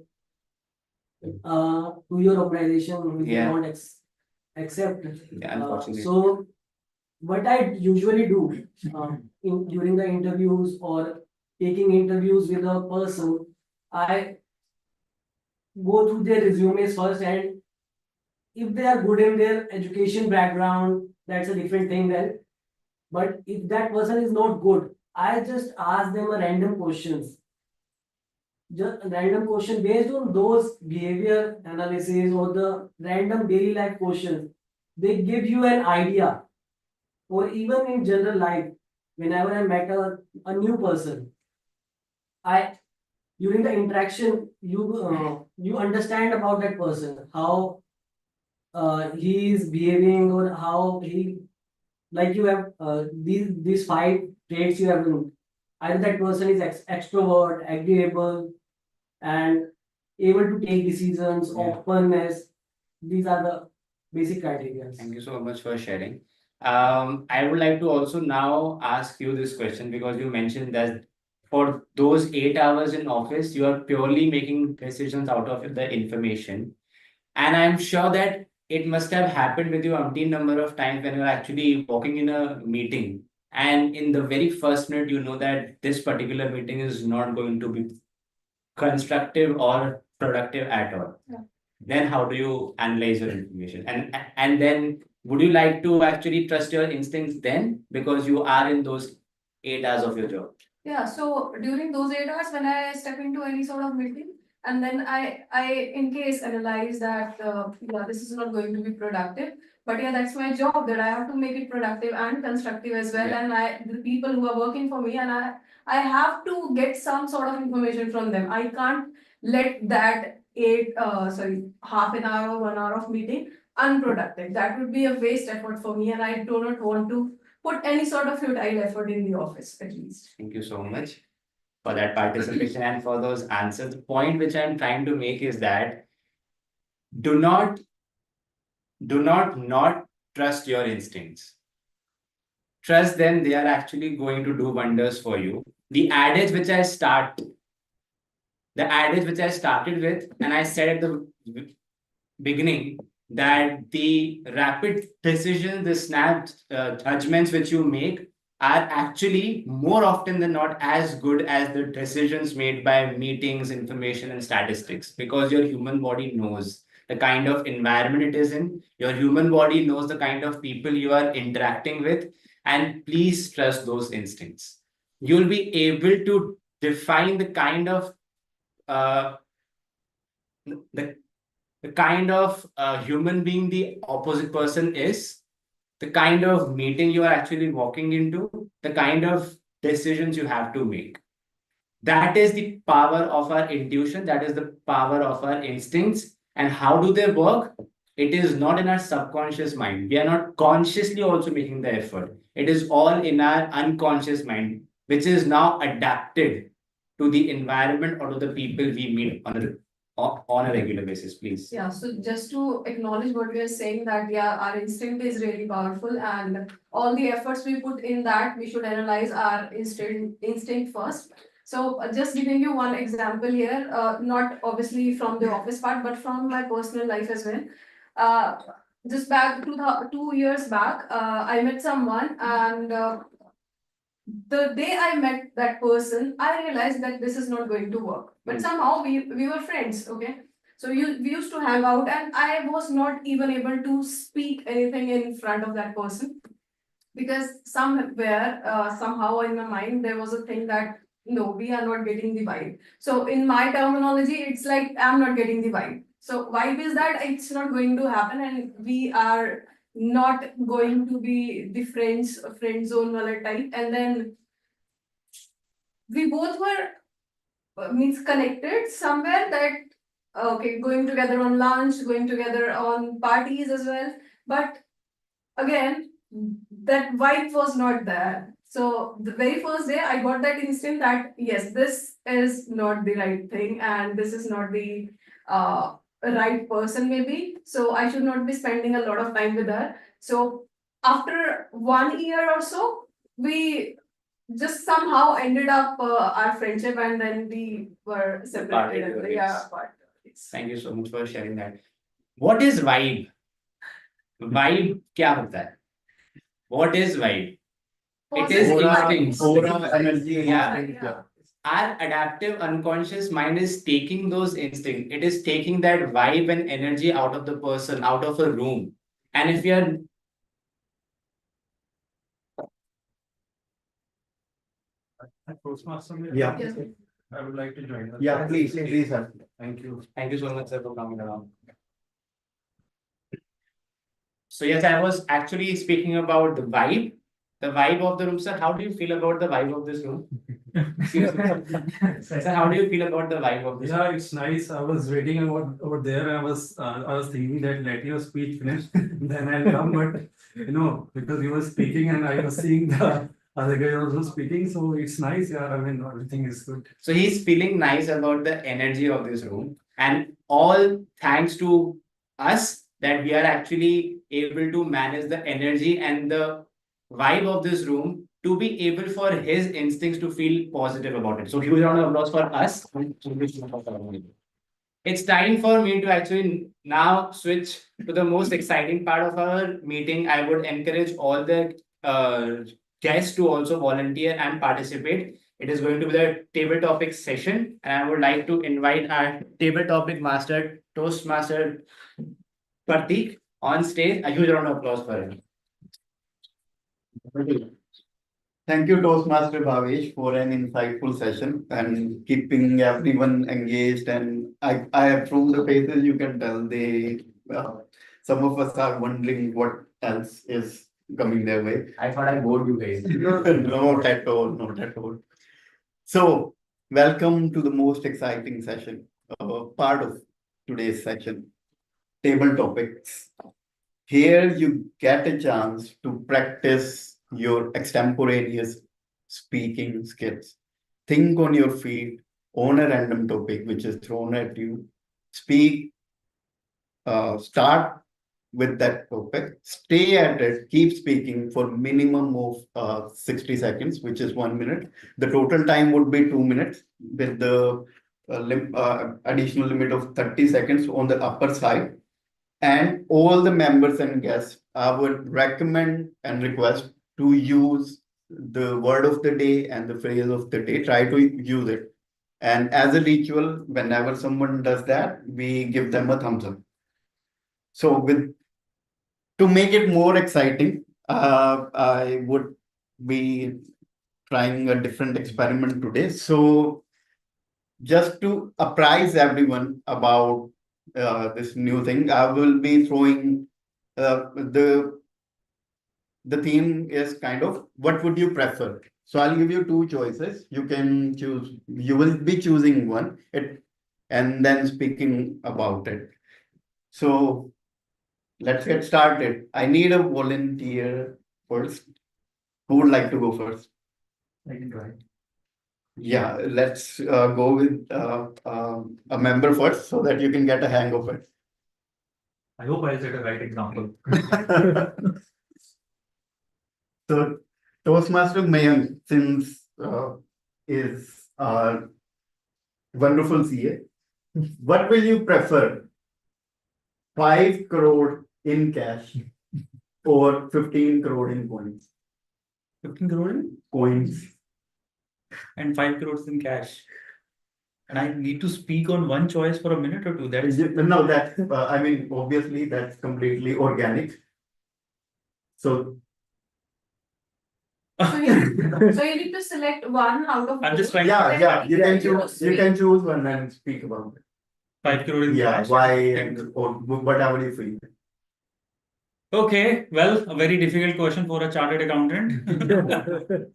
to your organization, which
Yeah.
you don't accept.
Yeah, unfortunately.
So, what I usually do during the interviews or taking interviews with a person, I go through their resumes first, and if they are good in their education background, that's a different thing then. But if that person is not good, I just ask them a random questions. Just a random question based on those behavior analysis or the random daily life questions. They give you an idea, or even in general life, whenever I met a new person, during the interaction, you understand about that person, how he is behaving, or how he, like you have these 5 traits you have known. Either that person is extrovert, agreeable, and able to take decisions,
Yeah.
openness. These are the basic criteria.
Thank you so much for sharing. I would like to also now ask you this question because you mentioned that for those 8 hours in office, you are purely making decisions out of the information. And I'm sure that it must have happened with you umpteen number of times when you're actually walking in a meeting. And in the very first minute, you know that this particular meeting is not going to be constructive or productive at all.
Yeah.
Then how do you analyze your information? And then would you like to actually trust your instincts then because you are in those 8 hours of your job?
Yeah, so during those 8 hours, when I step into any sort of meeting, and then I in case analyze that, yeah, this is not going to be productive, but yeah, that's my job, that I have to make it productive and constructive as well.
Yeah.
And the people who are working for me, and I have to get some sort of information from them. I can't let that half an hour or 1 hour of meeting unproductive. That would be a waste effort for me, and I do not want to put any sort of futile effort in the office, at least.
Thank you so much for that participation and for those answers. The point which I'm trying to make is that do not do not trust your instincts. Trust them, they are actually going to do wonders for you. The adage which I started with, and I said at the beginning, that the rapid decisions, the snap judgments which you make are actually more often than not as good as the decisions made by meetings, information, and statistics, because your human body knows the kind of environment it is in. Your human body knows the kind of people you are interacting with, and please trust those instincts. You'll be able to define the kind of the kind of human being the opposite person is, the kind of meeting you are actually walking into, the kind of decisions you have to make. That is the power of our intuition, that is the power of our instincts. And how do they work? It is not in our subconscious mind. We are not consciously also making the effort. It is all in our unconscious mind, which is now adapted to the environment or to the people we meet on a regular basis, please.
Yeah, so just to acknowledge what we are saying, that yeah, our instinct is really powerful, and all the efforts we put in that, we should analyze our instinct first. So just giving you one example here, not obviously from the office part, but from my personal life as well. Just back 2 years back, I met someone, and the day I met that person, I realized that this is not going to work. But somehow we were friends, okay? So we used to hang out, and I was not even able to speak anything in front of that person, because somewhere, somehow in my mind, there was a thing that no, we are not getting the vibe. So in my terminology, it's like I'm not getting the vibe. So vibe is that it's not going to happen, and we are not going to be the friend zone wala type. And then we both were means connected somewhere, that okay, going together on lunch, going together on parties as well. But again, that vibe was not there. So the very first day I got that instinct that yes, this is not the right thing, and this is not the right person maybe. So I should not be spending a lot of time with her. So after 1 year or so, we just somehow ended up our friendship, and then we were separated.
Parted
Yeah,
ways.
but
Thank you so much for sharing that. What is vibe? Vibe क्या होता है? What is vibe? It is instincts.
Aura, energy,
Yeah.
instinct, yeah.
Our adaptive unconscious mind is taking those instincts. It is taking that vibe and energy out of the person, out of a room. And if we are
Yeah.
I would like to join.
Yeah, please, sir.
Thank you.
Thank you so much, sir, for coming around. So yes, I was actually speaking about the vibe of the room, sir. How do you feel about the vibe of this room? Sir, how do you feel about the vibe of this room?
Yeah, it's nice. I was waiting over there. I was thinking that let your speech finish, then I'll come. But because you were speaking and I was seeing the other guy also speaking, so it's nice. Yeah, I mean everything is good.
So he's feeling nice about the energy of this room, and all thanks to us that we are actually able to manage the energy and the vibe of this room to be able for his instincts to feel positive about it. So huge round of applause for us. It's time for me to actually now switch to the most exciting part of our meeting. I would encourage all the guests to also volunteer and participate. It is going to be the table topic session, and I would like to invite our table topic master, Toastmaster Pratik, on stage. A huge round of applause for him.
Thank you, Toastmaster Bhavesh, for an insightful session and keeping everyone engaged. And I have from the faces you can tell some of us are wondering what else is coming their way.
I thought I bored you guys.
Not at all, not at all. So, welcome to the most exciting session, part of today's session, table topics. Here you get a chance to practice your extemporaneous speaking skills. Think on your feet on a random topic which is thrown at you. Speak, start with that topic. Stay at it, keep speaking for minimum of 60 seconds, which is 1 minute. The total time would be 2 minutes with the additional limit of 30 seconds on the upper side. And all the members and guests, I would recommend and request to use the word of the day and the phrase of the day. Try to use it. And as a ritual, whenever someone does that, we give them a thumbs up. So to make it more exciting, I would be trying a different experiment today. So just to apprise everyone about this new thing, I will be throwing the theme is kind of what would you prefer? So I'll give you two choices. You can choose, you will be choosing one and then speaking about it. So let's get started. I need a volunteer first. Who would like to go first?
I can try.
Yeah, let's go with a member first so that you can get a hang of it.
I hope I'll set a right example.
So Toastmaster Mayank, since is our wonderful CA, what will you prefer? 5 crore in cash or 15 crore in coins?
15 crore in
Coins.
and 5 crores in cash. And I need to speak on one choice for a minute or two. That's
No, that I mean, obviously that's completely organic. So
So you need to select one out of
I'm just
both.
trying.
yeah, you can
choose.
choose. You can choose one and speak about it.
5 crore in
Yeah,
cash.
why and or whatever you feel.
Okay, well, a very difficult question for a chartered accountant.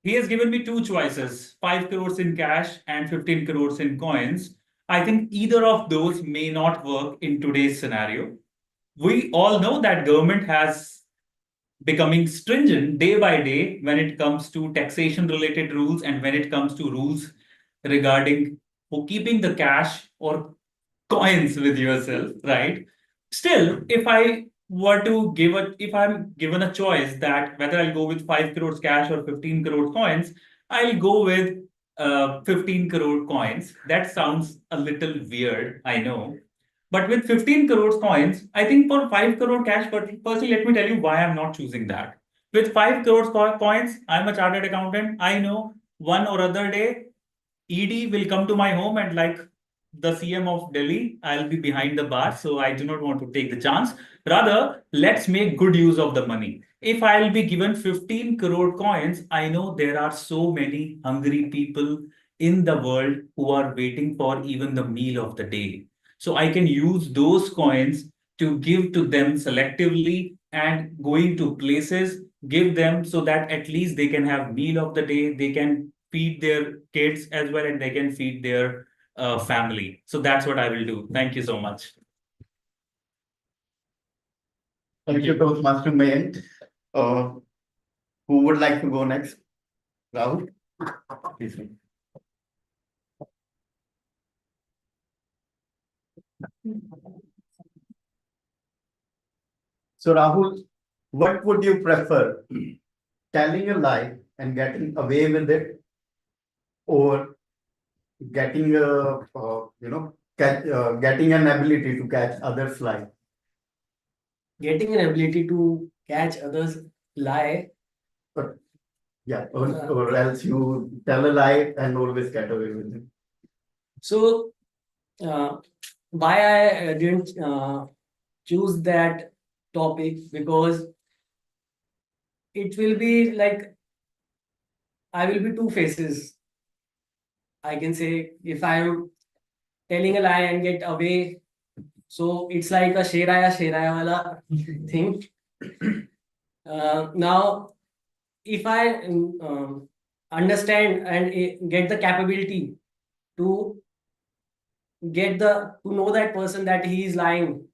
He has given me two choices, 5 crores in cash and 15 crores in coins. I think either of those may not work in today's scenario. We all know that government has becoming stringent day by day when it comes to taxation related rules and when it comes to rules regarding for keeping the cash or coins with yourself, right? Still, if I'm given a choice that whether I'll go with 5 crores cash or 15 crore coins, I'll go with 15 crore coins. That sounds a little weird, I know. But with 15 crores coins, I think for 5 crore cash, but firstly, let me tell you why I'm not choosing that. With 5 crores coins, I'm a chartered accountant. I know one or other day, ED will come to my home and like the CM of Delhi, I'll be behind the bar. So I do not want to take the chance. Rather, let's make good use of the money. If I'll be given 15 crore coins, I know there are so many hungry people in the world who are waiting for even the meal of the day. So I can use those coins to give to them selectively and going to places, give them so that at least they can have meal of the day, they can feed their kids as well, and they can feed their family. So that's what I will do. Thank you so much.
Thank you, Toastmaster Mayank. Who would like to go next? Rahul? Please. So Rahul, what would you prefer? Telling a lie and getting away with it, or getting getting an ability to catch others lie?
Getting an ability to catch others lie.
Yeah, or else you tell a lie and always get away with it.
So why I didn't choose that topic, because it will be like I will be two faces. I can say if I am telling a lie and get away, so it's like a sheraya wala thing. Now, if I understand and get the capability to to know that person that he is lying,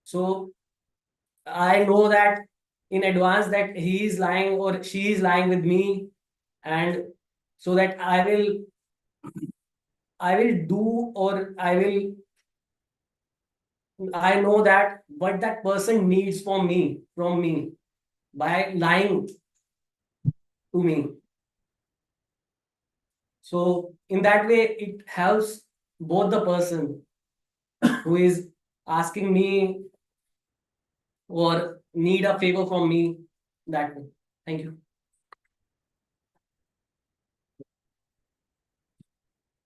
so I know that in advance that he is lying or she is lying with me, and so that I will do, or I will I know that what that person needs from me by lying to me. So in that way, it helps both the person who is asking me or need a favor from me that way. Thank you.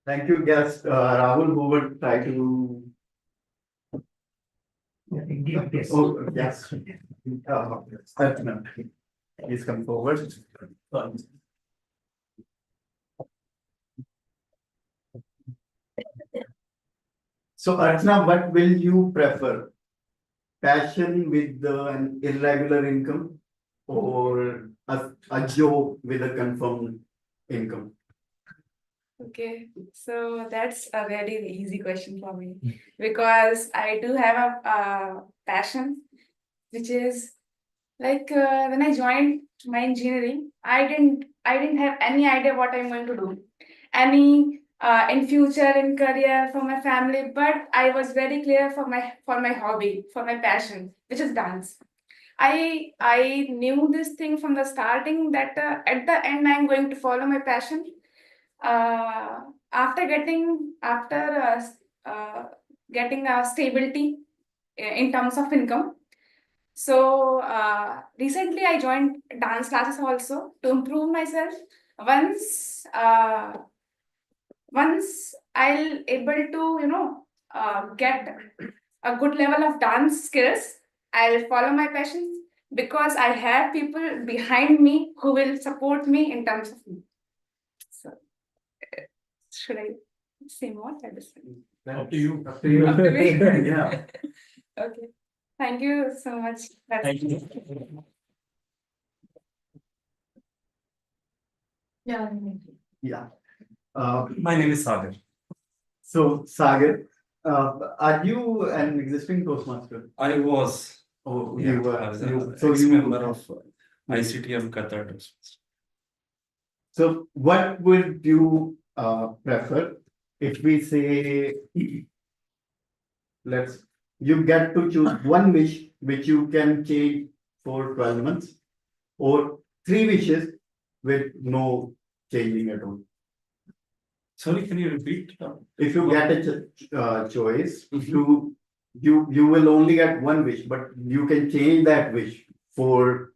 Thank you, guest Rahul, who would try to.
Yes.
Oh, yes. Archana, please come forward. So, Archana, what will you prefer? Passion with an irregular income or a job with a confirmed income?
Okay, so that's a very easy question for me because I do have a passion, which is like when I joined my engineering, I didn't have any idea what I'm going to do, any in future in career for my family, but I was very clear for my hobby, for my passion, which is dance. I knew this thing from the starting that at the end I'm going to follow my passion. After getting a stability in terms of income. So recently I joined dance classes also to improve myself. Once once I'll able to get a good level of dance skills, I'll follow my passions because I have people behind me who will support me in terms of me. So should I say more? I just
Up to you.
Up to you.
Up to me?
Yeah.
Okay. Thank you so much. That's
Thank you.
Yeah.
Yeah.
My name is Sagar.
So, Sagar, are you an existing Toastmaster?
I was.
Oh,
Yeah,
you were.
I was
So you
member of ICTM Qatar Toastmasters.
So what would you prefer if we say you get to choose one wish which you can change for 12 months or three wishes with no changing at all?
Sorry, can you repeat?
If you get a choice
Mhm.
to you will only get one wish, but you can change that wish for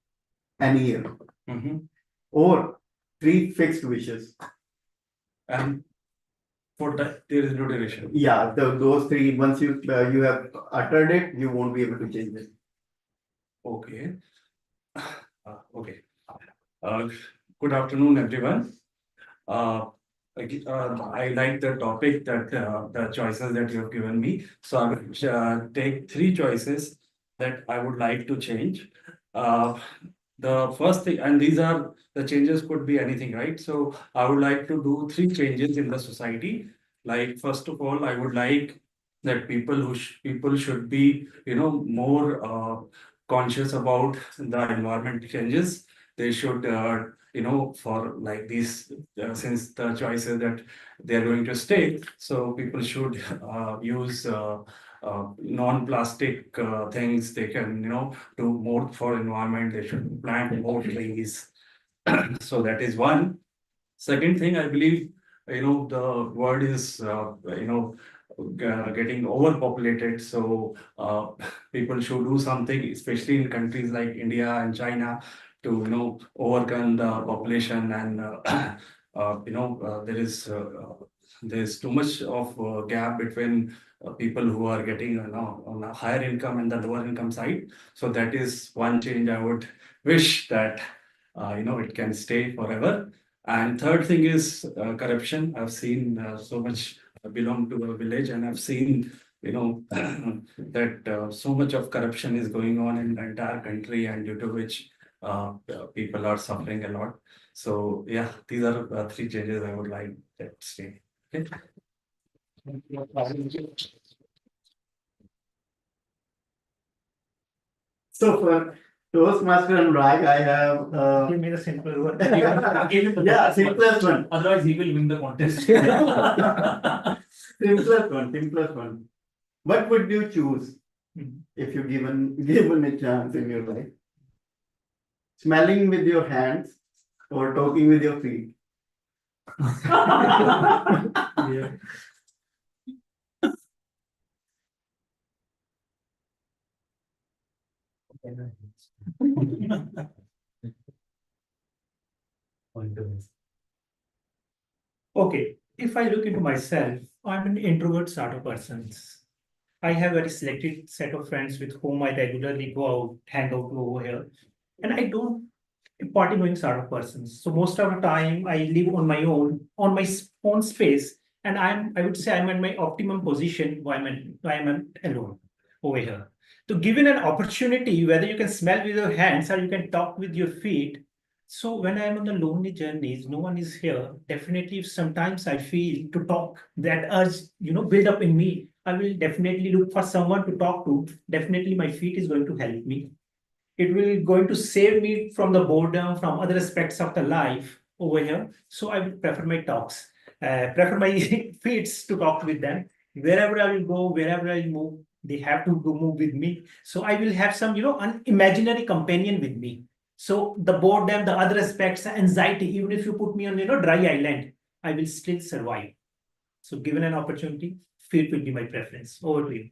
any year
Mhm.
or three fixed wishes.
And for that, there is no duration.
Yeah, those three, once you have uttered it, you won't be able to change it.
Okay. Okay. Good afternoon, everyone. I like the topic that the choices that you have given me. So I will take three choices that I would like to change. The first thing, and these are the changes could be anything, right? So I would like to do three changes in the society. Like first of all, I would like that people should be more conscious about the environment changes. They should for like these since the choices that they are going to stay, so people should use non-plastic things. They can do more for environment. They should plant more trees. So that is one. Second thing, I believe, the world is, getting overpopulated. So people should do something, especially in countries like India and China, to, overcome the population. And, there is too much of gap between people who are getting, on a higher income and the lower income side. So that is one change I would wish that, it can stay forever. And third thing is corruption. I've seen so much. I belong to a village, and I've seen, that so much of corruption is going on in the entire country, and due to which people are suffering a lot. So yeah, these are three changes I would like that stay. Okay.
So for Toastmaster and Rag, I have
Give me the simple one.
yeah, simplest one.
Otherwise, he will win the contest.
Simplest one. What would you choose? if you given a chance in your life? Smelling with your hands or talking with your feet?
Yeah. Okay, if I look into myself, I'm an introvert sort of person. I have a very selected set of friends with whom I regularly go out, hang out over here, and I don't party going sort of person. So most of the time I live on my own, on my own space, and I would say I'm in my optimum position when I'm alone over here. So given an opportunity, whether you can smell with your hands or you can talk with your feet. So when I'm on the lonely journeys, no one is here. Definitely, if sometimes I feel to talk, that urge, build up in me, I will definitely look for someone to talk to. Definitely, my feet is going to help me. It will going to save me from the boredom, from other aspects of the life over here. So I will prefer my talks, prefer my feet to talk with them. Wherever I will go, wherever I move, they have to go move with me. So I will have some, an imaginary companion with me. So the boredom, the other aspects, the anxiety, even if you put me on, dry island, I will still survive. So given an opportunity, feet will be my preference. Over to you.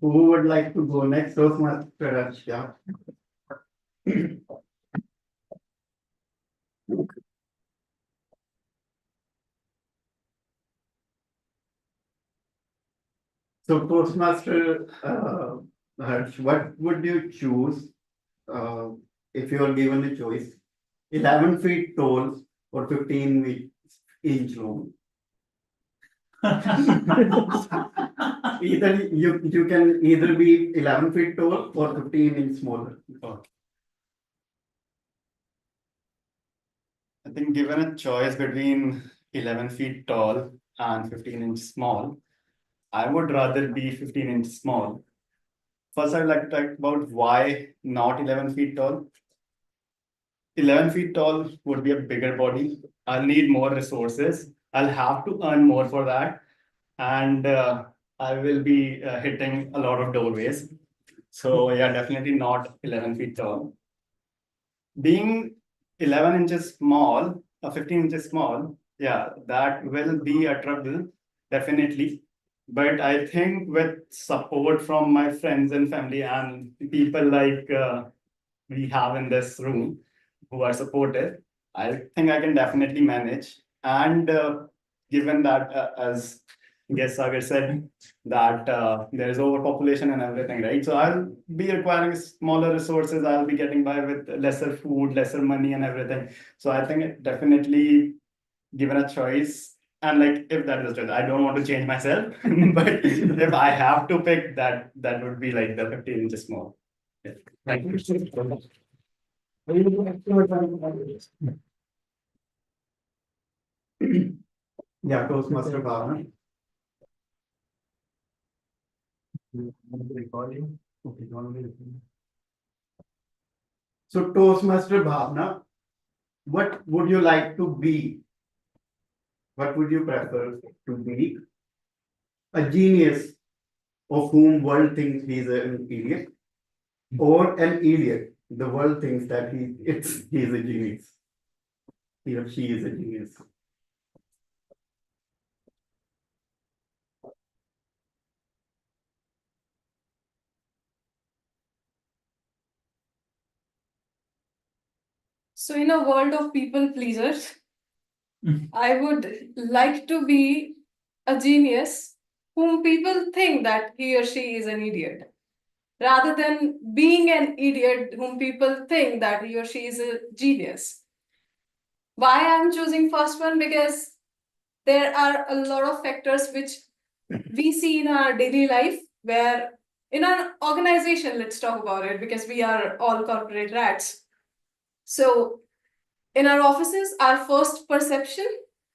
Who would like to go next? Toastmaster Shah. So Toastmaster Harsh, what would you choose uh, if you are given a choice? 11 feet tall or 15-inch long? Either you can either be 11 feet tall or 15-inch smaller.
I think given a choice between 11 feet tall and 15-inch small, I would rather be 15-inch small. First, I'd like to talk about why not 11 feet tall. 11 feet tall would be a bigger body. I'll need more resources. I'll have to earn more for that. And I will be hitting a lot of doorways. So yeah, definitely not 11 feet tall. Being 11 inches small, 15 inches small, yeah, that will be a trouble, definitely. But I think with support from my friends and family and people like we have in this room who are supportive, I think I can definitely manage. And given that, as guest Sagar said, that there is overpopulation and everything, right? So I'll be requiring smaller resources. I'll be getting by with lesser food, lesser money, and everything. So I think it definitely, given a choice, and like if that is the choice, I don't want to change myself, but if I have to pick that, that would be like the 15 inches small. Yeah. Thank you.
Yeah, Toastmaster Bhavana. So Toastmaster Bhavana, what would you like to be? What would you prefer to be? A genius of whom world thinks he's an idiot, or an idiot the world thinks that he's a genius. He or she is a genius.
So in a world of people pleasers, I would like to be a genius whom people think that he or she is an idiot, rather than being an idiot whom people think that he or she is a genius. Why I'm choosing first one? Because there are a lot of factors which we see in our daily life, where in our organization, let's talk about it, because we are all corporate rats. So in our offices, our first perception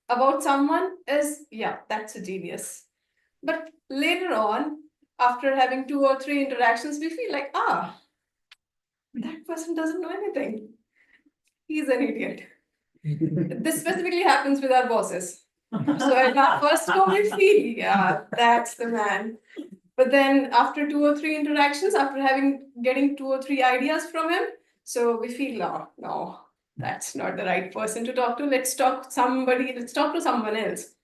about someone is, yeah, that's a genius. But later on, after having 2 or 3 interactions, we feel like, that person doesn't know anything. He's an idiot. This specifically happens with our bosses. So at our first go, we feel, yeah, that's the man. But then after 2 or 3 interactions, after getting 2 or 3 ideas from him, so we feel, no, that's not the right person to talk to. Let's talk to someone else.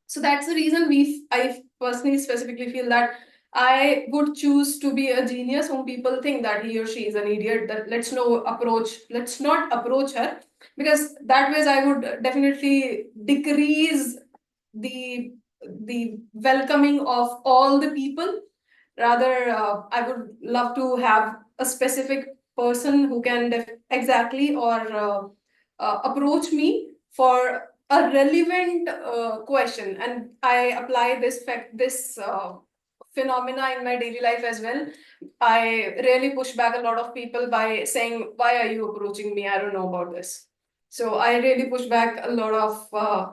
So that's the reason I personally specifically feel that I would choose to be a genius whom people think that he or she is an idiot. That let's not approach her, because that ways I would definitely decrease the welcoming of all the people. Rather, I would love to have a specific person who can exactly or approach me for a relevant question, and I apply this phenomena in my daily life as well. I really push back a lot of people by saying, "Why are you approaching me? I don't know about this." So I really push back a lot of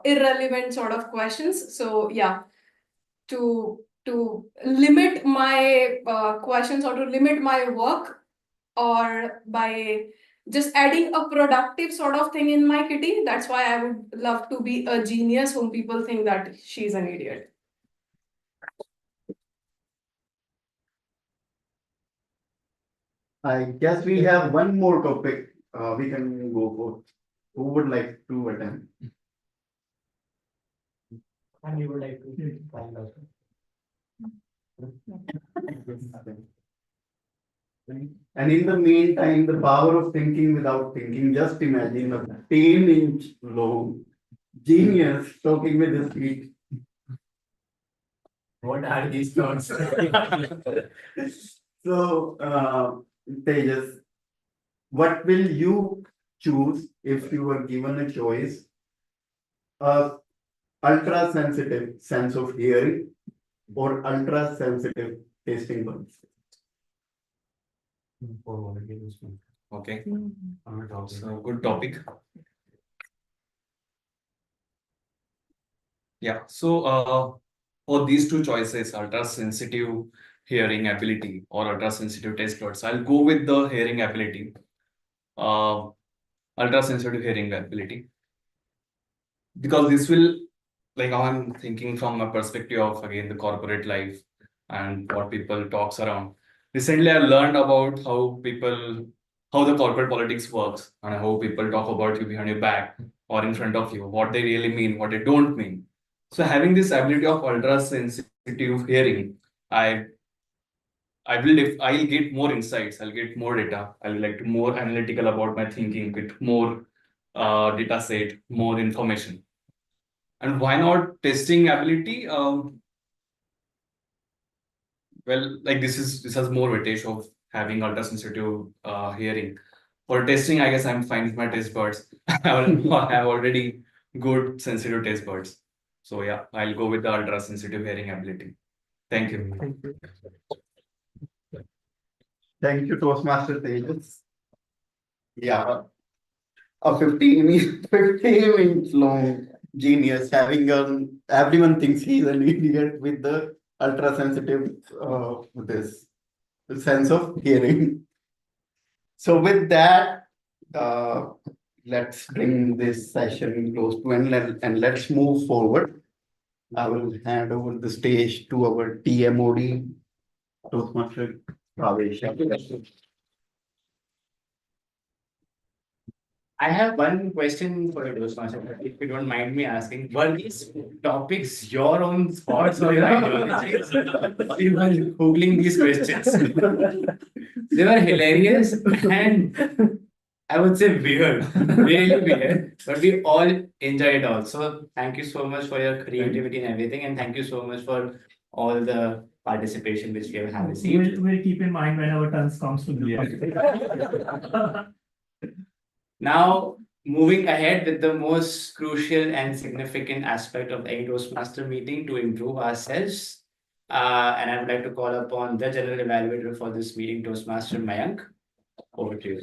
irrelevant sort of questions. So yeah, to limit my questions or to limit my work, or by just adding a productive sort of thing in my kitty. That's why I would love to be a genius whom people think that she's an idiot.
I guess we have one more topic we can go for. Who would like to attend?
And you would like to find out.
And in the meantime, the power of thinking without thinking, just imagine a 10-inch long genius talking with his feet.
What are these thoughts?
So, Tejas, what will you choose if you were given a choice? Ultra sensitive sense of hearing or ultra sensitive tasting buds?
Okay. So good topic. Yeah. So for these two choices, ultra sensitive hearing ability or ultra sensitive taste buds, I'll go with the hearing ability. Ultra sensitive hearing ability, because this will, like, I'm thinking from a perspective of again the corporate life and what people talks around. Recently, I learned about how the corporate politics works and how people talk about you behind your back or in front of you, what they really mean, what they don't mean. So having this ability of ultra sensitive hearing, I'll get more insights, I'll get more data, I'll be like more analytical about my thinking with more data set, more information. And why not testing ability? Well, like this has more weightage of having ultra sensitive hearing. For testing, I guess I'm fine with my taste buds. I have already good sensitive taste buds. So yeah, I'll go with the ultra sensitive hearing ability. Thank you.
Thank you, Toastmaster Tejas. Yeah, a 15-inch long genius having everyone thinks he's an idiot with the ultra sensitive this sense of hearing. So with that, let's bring this session close to an end and let's move forward. I will hand over the stage to our TMOD, Toastmaster Pravesh.
I have one question for you, Toastmaster, if you don't mind me asking. Were these topics your own thoughts or your ideologies? You were Googling these questions. They were hilarious and I would say weird, really weird, but we all enjoyed it all. So thank you so much for your creativity and everything, and thank you so much for all the participation which we have received.
We'll keep in mind when our turns comes to the
Now, moving ahead with the most crucial and significant aspect of any Toastmaster meeting to improve ourselves. And I would like to call upon the general evaluator for this meeting, Toastmaster Mayank. Over to you.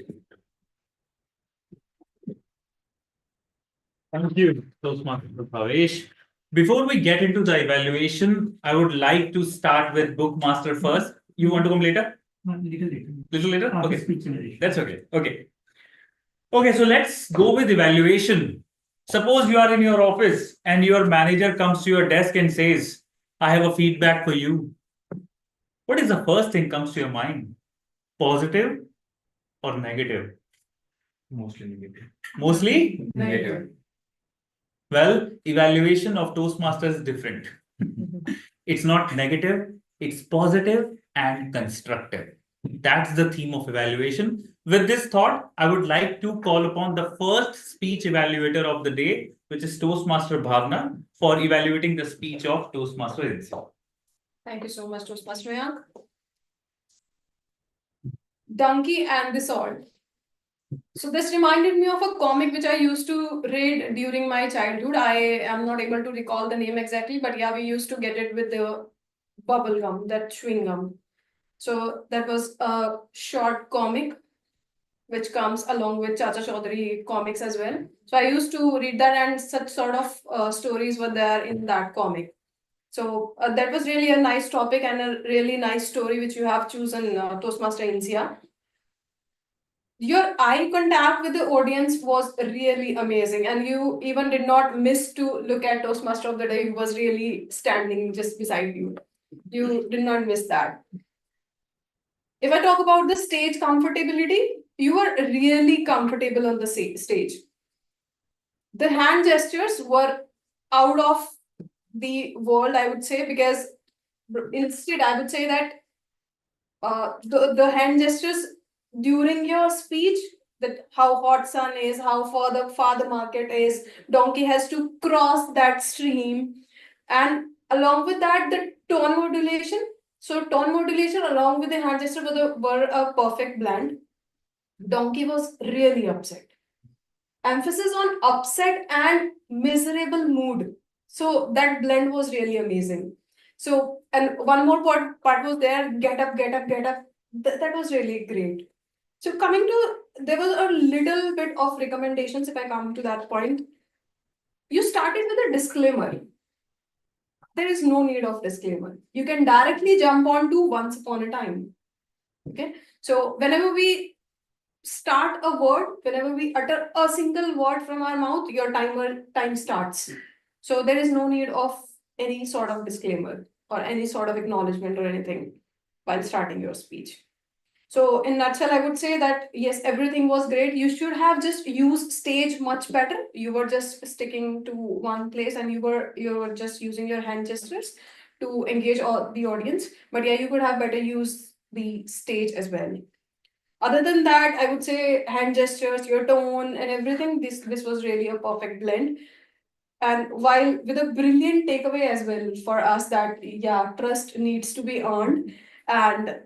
Thank you, Toastmaster Bhavesh. Before we get into the evaluation, I would like to start with Bookmaster first. You want to come later? Little later? Okay. That's okay. Okay. Okay, so let's go with evaluation. Suppose you are in your office and your manager comes to your desk and says, I have a feedback for you. What is the first thing comes to your mind? Positive or negative?
Mostly negative.
Mostly
Negative.
Well, evaluation of Toastmasters is different. It's not negative, it's positive and constructive. That's the theme of evaluation. With this thought, I would like to call upon the first speech evaluator of the day, which is Toastmaster Bhavna, for evaluating the speech of Toastmaster itself.
Thank you so much, Toastmaster Mayank. Donkey and the Sword. So this reminded me of a comic which I used to read during my childhood. I am not able to recall the name exactly, but yeah, we used to get it with the bubble gum, that chewing gum. So that was a short comic which comes along with Chacha Chaudhary comics as well. So I used to read that, and such sort of stories were there in that comic. So that was really a nice topic and a really nice story which you have chosen, Toastmaster Insia. Your eye contact with the audience was really amazing, and you even did not miss to look at Toastmaster of the Day, who was really standing just beside you. You did not miss that. If I talk about the stage comfortability, you were really comfortable on the stage. The hand gestures were out of the world, I would say, because instead I would say that the hand gestures during your speech, that how hot sun is, how far the market is, donkey has to cross that stream, and along with that, the tone modulation. So tone modulation along with the hand gesture were a perfect blend. Donkey was really upset. Emphasis on upset and miserable mood. So that blend was really amazing. So, and one more part was there, get up, get up, get up. That was really great. So coming to, there was a little bit of recommendations if I come to that point. You started with a disclaimer. There is no need of disclaimer. You can directly jump on to once upon a time. Okay. So whenever we start a word, whenever we utter a single word from our mouth, your time starts. So there is no need of any sort of disclaimer or any sort of acknowledgement or anything while starting your speech. So in nutshell, I would say that yes, everything was great. You should have just used stage much better. You were just sticking to one place and you were just using your hand gestures to engage all the audience. But yeah, you could have better used the stage as well. Other than that, I would say hand gestures, your tone and everything, this was really a perfect blend. And while with a brilliant takeaway as well for us that, yeah, trust needs to be earned. And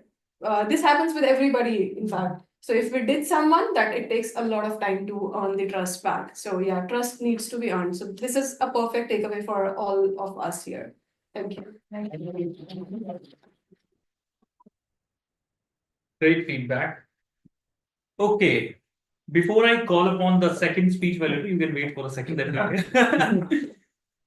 this happens with everybody, in fact. So if we did someone, that it takes a lot of time to earn the trust back. So yeah, trust needs to be earned. So this is a perfect takeaway for all of us here. Thank you.
Great feedback. Okay. Before I call upon the second speech validator, you can wait for a second.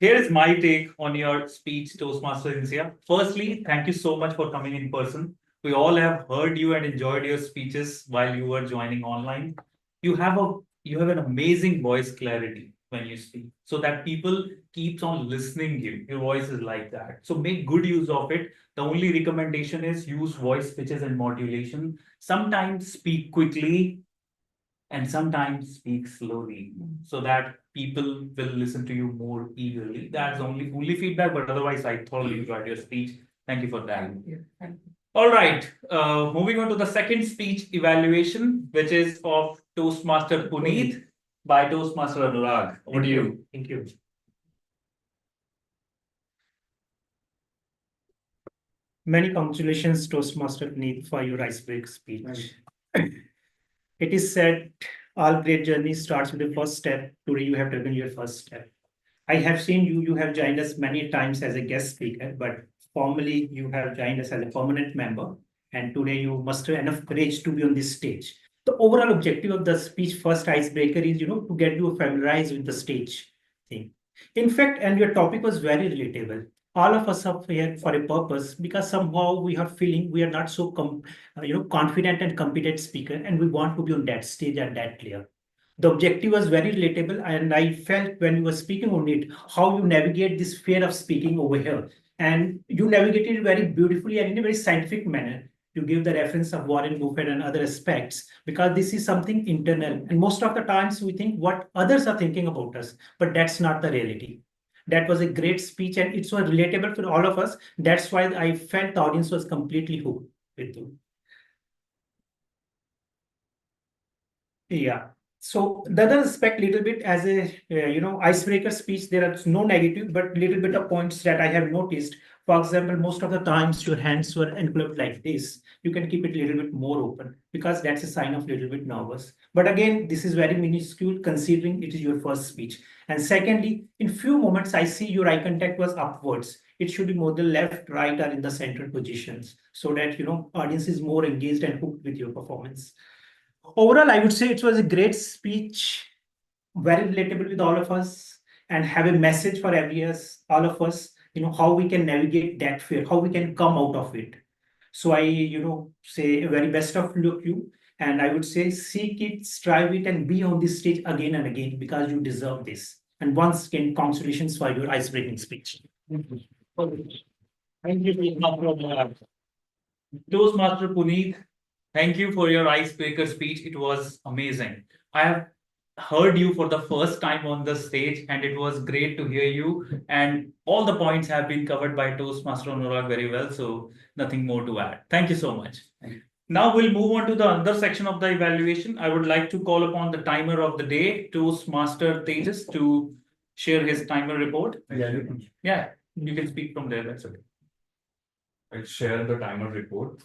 Here is my take on your speech, Toastmaster Insia. Firstly, thank you so much for coming in person. We all have heard you and enjoyed your speeches while you were joining online. You have an amazing voice clarity when you speak, so that people keeps on listening you. Your voice is like that. So make good use of it. The only recommendation is use voice pitches and modulation. Sometimes speak quickly and sometimes speak slowly so that people will listen to you more eagerly. That's only feedback, but otherwise I thoroughly enjoyed your speech. Thank you for that. All right, moving on to the second speech evaluation, which is of Toastmaster Puneet by Toastmaster Anurag. Over to you.
Thank you. Many congratulations, Toastmaster Puneet, for your icebreaker speech. It is said all great journey starts with the first step. Today you have taken your first step. I have seen you have joined us many times as a guest speaker, but formally you have joined us as a permanent member. And today you muster enough courage to be on this stage. The overall objective of the speech first icebreaker is, to get you familiarized with the stage thing. In fact, and your topic was very relatable. All of us are here for a purpose because somehow we are feeling we are not so confident and competent speaker, and we want to be on that stage at that layer. The objective was very relatable, and I felt when you were speaking on it, how you navigate this fear of speaking over here. And you navigated it very beautifully and in a very scientific manner. You give the reference of Warren Buffett and other aspects, because this is something internal. And most of the times we think what others are thinking about us, but that's not the reality. That was a great speech, and it's so relatable for all of us. That's why I felt the audience was completely hooked with you. Yeah. So the other aspect, little bit as a icebreaker speech, there are no negative, but little bit of points that I have noticed. For example, most of the times your hands were enclosed like this. You can keep it a little bit more open, because that's a sign of little bit nervous. But again, this is very minuscule considering it is your first speech. And secondly, in few moments, I see your eye contact was upwards. It should be more the left, right, or in the center positions, so that audience is more engaged and hooked with your performance. Overall, I would say it was a great speech, very relatable with all of us, and have a message for all of us, how we can navigate that fear, how we can come out of it. So I, say a very best of luck you, and I would say seek it, strive it, and be on this stage again and again, because you deserve this. And once again, congratulations for your ice-breaking speech.
Thank you, Toastmaster Puneet. Thank you for your icebreaker speech. It was amazing. I have heard you for the first time on the stage, and it was great to hear you. And all the points have been covered by Toastmaster Anurag very well, so nothing more to add. Thank you so much. Now we'll move on to the other section of the evaluation. I would like to call upon the timer of the day, Toastmaster Tejas, to share his timer report. Yeah, you can speak from there. That's okay.
I'll share the timer report.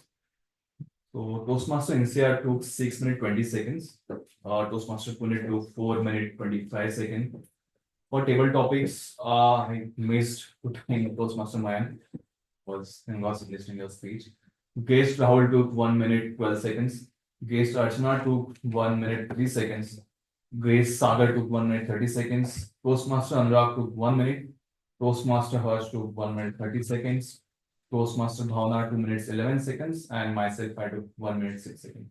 So Toastmaster NCR took 6 minutes 20 seconds. Toastmaster Pune took 4 minutes 25 seconds. For table topics, I missed putting Toastmaster Mayan was listening to your speech. Guest Rahul took 1 minute 12 seconds. Guest Archana took 1 minute 3 seconds. Grace Sagar took 1 minute 30 seconds. Toastmaster Anurag took 1 minute. Toastmaster Harsh took 1 minute 30 seconds. Toastmaster Bhavna 2 minutes 11 seconds, and myself I took 1 minute 6 seconds.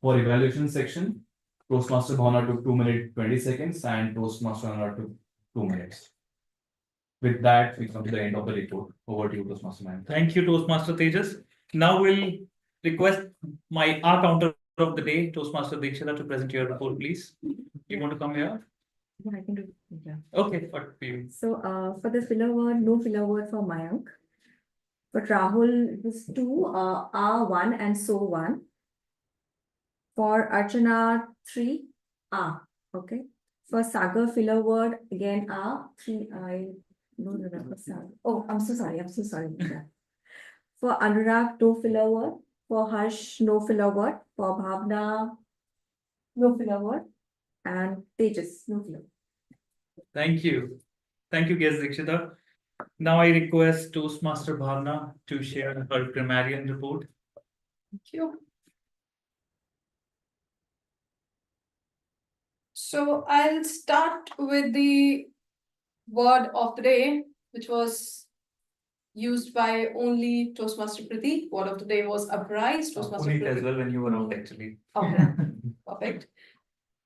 For evaluation section, Toastmaster Bhavna took 2 minutes 20 seconds, and Toastmaster Anurag took 2 minutes. With that, we come to the end of the report. Over to you, Toastmaster Man.
Thank you, Toastmaster Tejas. Now we'll request our counter of the day, Toastmaster Dikshita, to present your report, please. You want to come here?
Yeah, I can do it. Yeah.
Okay, for you.
So for the filler word, no filler word for Mayank. For Rahul, it was 2, R1 and so 1. For Archana, 3, okay. For Sagar, filler word, again, 3, I don't remember Sagar. Oh, I'm so sorry. Yeah. For Anurag, no filler word. For Harsh, no filler word. For Bhavna, no filler word. And Tejas, no filler.
Thank you. Thank you, guest Dikshita. Now I request Toastmaster Bhavna to share her grammarian report.
Thank you. So I'll start with the word of the day, which was used by only Toastmaster Pratik. Word of the day was uprise. Toastmaster
Puneet as
Pratik.
well when you were out, actually.
Okay, perfect.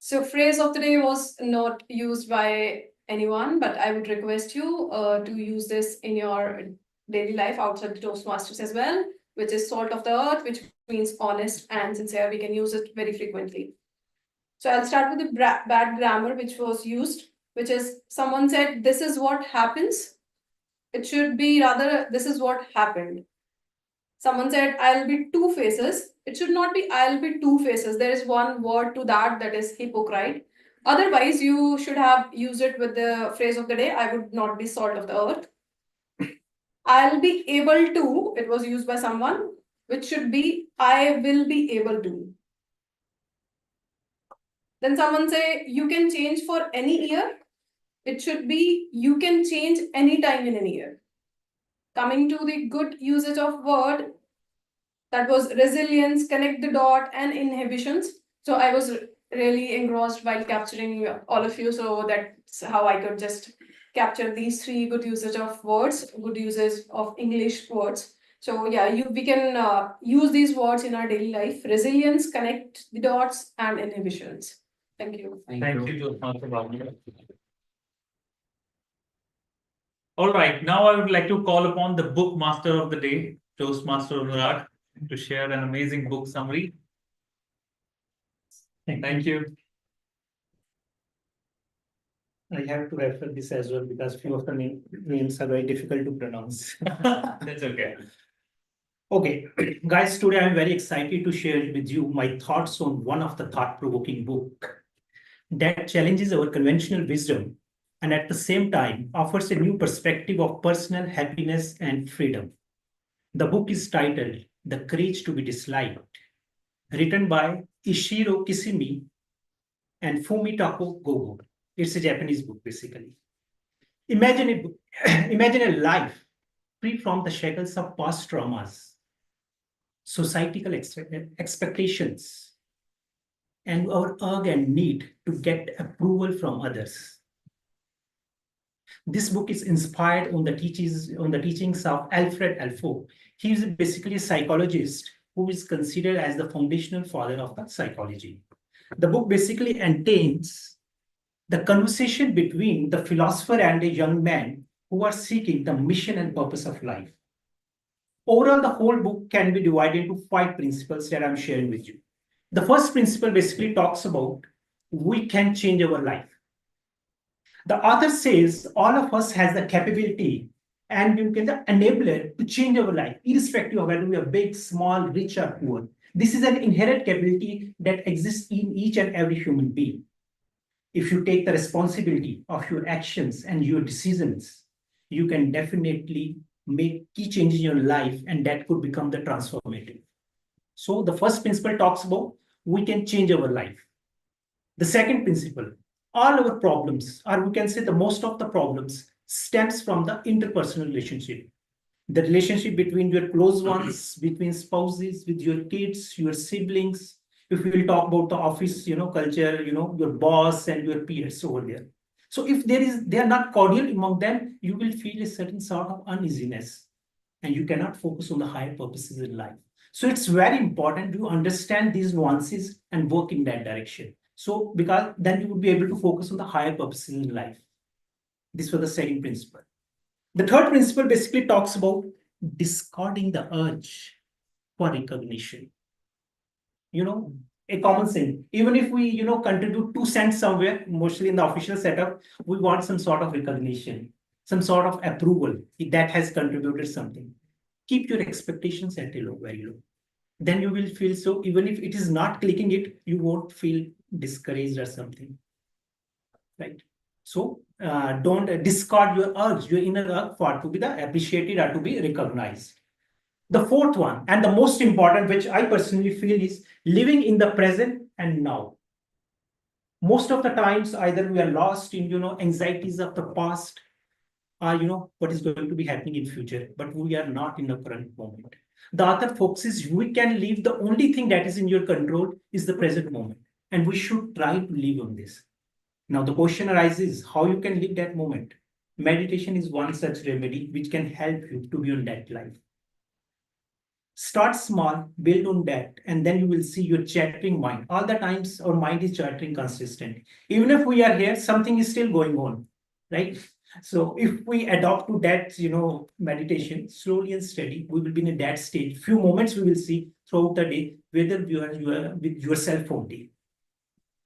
So phrase of the day was not used by anyone, but I would request you to use this in your daily life outside the Toastmasters as well, which is salt of the earth, which means honest and sincere. We can use it very frequently. So I'll start with the bad grammar which was used, which is someone said, this is what happens. It should be rather, this is what happened. Someone said, I'll be two faces. It should not be, I'll be two faces. There is one word to that is hypocrite. Otherwise, you should have used it with the phrase of the day, I would not be salt of the earth. I'll be able to, it was used by someone, which should be, I will be able to. Then someone say, you can change for any year. It should be, you can change anytime in any year. Coming to the good usage of word, that was resilience, connect the dot, and inhibitions. So I was really engrossed while capturing all of you. So that's how I could just capture these 3 good usage of words, good usage of English words. So yeah, we can use these words in our daily life. Resilience, connect the dots, and inhibitions. Thank you.
Thank you, Toastmaster Bhavna. All right, now I would like to call upon the book master of the day, Toastmaster Anurag, to share an amazing book summary. Thank you.
I have to refer this as well because few of the names are very difficult to pronounce.
That's okay.
Okay, guys, today I'm very excited to share with you my thoughts on one of the thought-provoking book that challenges our conventional wisdom and at the same time offers a new perspective of personal happiness and freedom. The book is titled The Courage to be Disliked, written by Ishiro Kisimi and Fumitako Gogo. It's a Japanese book, basically. Imagine a life free from the shackles of past traumas, societal expectations, and our urge and need to get approval from others. This book is inspired on the teachings of Alfred Alfo. He is basically a psychologist who is considered as the foundational father of the psychology. The book basically contains the conversation between the philosopher and a young man who are seeking the mission and purpose of life. Overall, the whole book can be divided into 5 principles that I'm sharing with you. The first principle basically talks about we can change our life. The author says all of us has the capability and you can the enabler to change our life, irrespective of whether we are big, small, rich, or poor. This is an inherent capability that exists in each and every human being. If you take the responsibility of your actions and your decisions, you can definitely make key changes in your life, and that could become the transformative. So the first principle talks about we can change our life. The second principle, all our problems, or we can say the most of the problems, stems from the interpersonal relationship. The relationship between your close ones, between spouses, with your kids, your siblings. If we will talk about the office, culture, your boss and your peers over there. So if they are not cordial among them, you will feel a certain sort of uneasiness and you cannot focus on the higher purposes in life. So it's very important to understand these nuances and work in that direction. So because then you would be able to focus on the higher purposes in life. This was the second principle. The third principle basically talks about discarding the urge for recognition. A common thing. Even if we, contribute 2 cents somewhere, mostly in the official setup, we want some sort of recognition, some sort of approval that has contributed something. Keep your expectations at a low, very low. Then you will feel so, even if it is not clicking it, you won't feel discouraged or something. Right? So don't discard your urge, your inner urge for to be appreciated or to be recognized. The fourth one, and the most important, which I personally feel, is living in the present and now. Most of the times, either we are lost in, anxieties of the past, or, what is going to be happening in future, but we are not in the current moment. The author focuses, we can live, the only thing that is in your control is the present moment. And we should try to live on this. Now, the question arises, how you can live that moment? Meditation is one such remedy which can help you to be on that life. Start small, build on that, and then you will see your chattering mind. All the times our mind is chattering consistent. Even if we are here, something is still going on, right? So if we adopt to that, meditation, slowly and steady, we will be in that state. Few moments we will see throughout the day, whether you are with yourself only.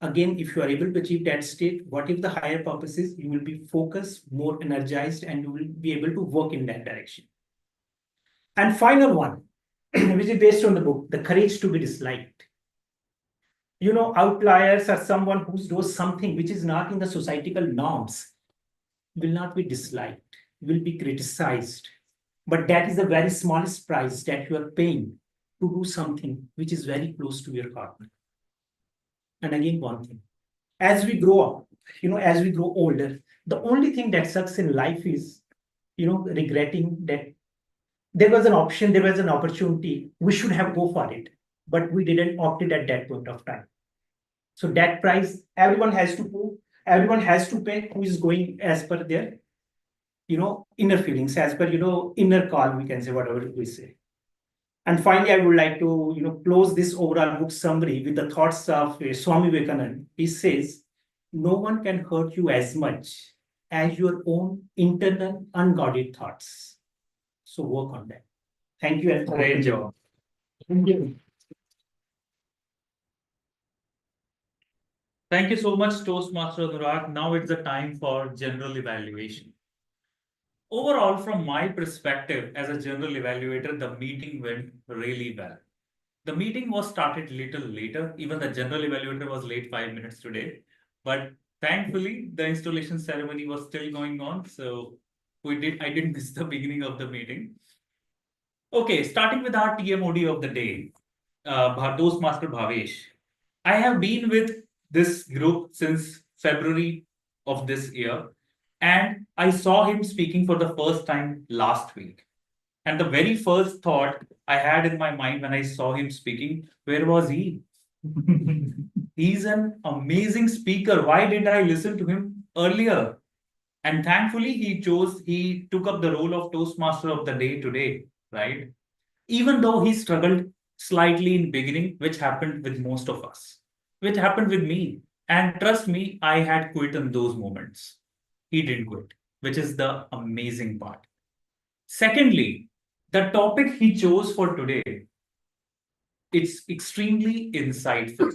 Again, if you are able to achieve that state, what if the higher purpose is, you will be focused, more energized, and you will be able to work in that direction. And final one, which is based on the book, The Courage to be Disliked. Outliers are someone who does something which is not in the societal norms, will not be disliked, will be criticized. But that is the very smallest price that you are paying to do something which is very close to your heart. And again, one thing, as we grow up, as we grow older, the only thing that sucks in life is, regretting that there was an option, there was an opportunity, we should have go for it, but we didn't opt it at that point of time. So that price, everyone has to pay who is going as per their, inner feelings, as per, inner call, we can say, whatever we say. And finally, I would like to close this overall book summary with the thoughts of Swami Vivekananda. He says, "No one can hurt you as much as your own internal unguarded thoughts." So work on that. Thank you and
Great job.
Thank you.
Thank you so much, Toastmaster Anurag. Now it's the time for general evaluation. Overall, from my perspective as a general evaluator, the meeting went really well. The meeting was started little later. Even the general evaluator was late 5 minutes today. But thankfully, the installation ceremony was still going on. So I didn't miss the beginning of the meeting. Okay, starting with our TMOD of the day, Toastmaster Bhavesh. I have been with this group since February of this year, and I saw him speaking for the first time last week. And the very first thought I had in my mind when I saw him speaking, where was he? He's an amazing speaker. Why didn't I listen to him earlier? And thankfully, he took up the role of Toastmaster of the day today, right? Even though he struggled slightly in beginning, which happened with most of us, which happened with me. And trust me, I had quit in those moments. He didn't quit, which is the amazing part. Secondly, the topic he chose for today, it's extremely insightful.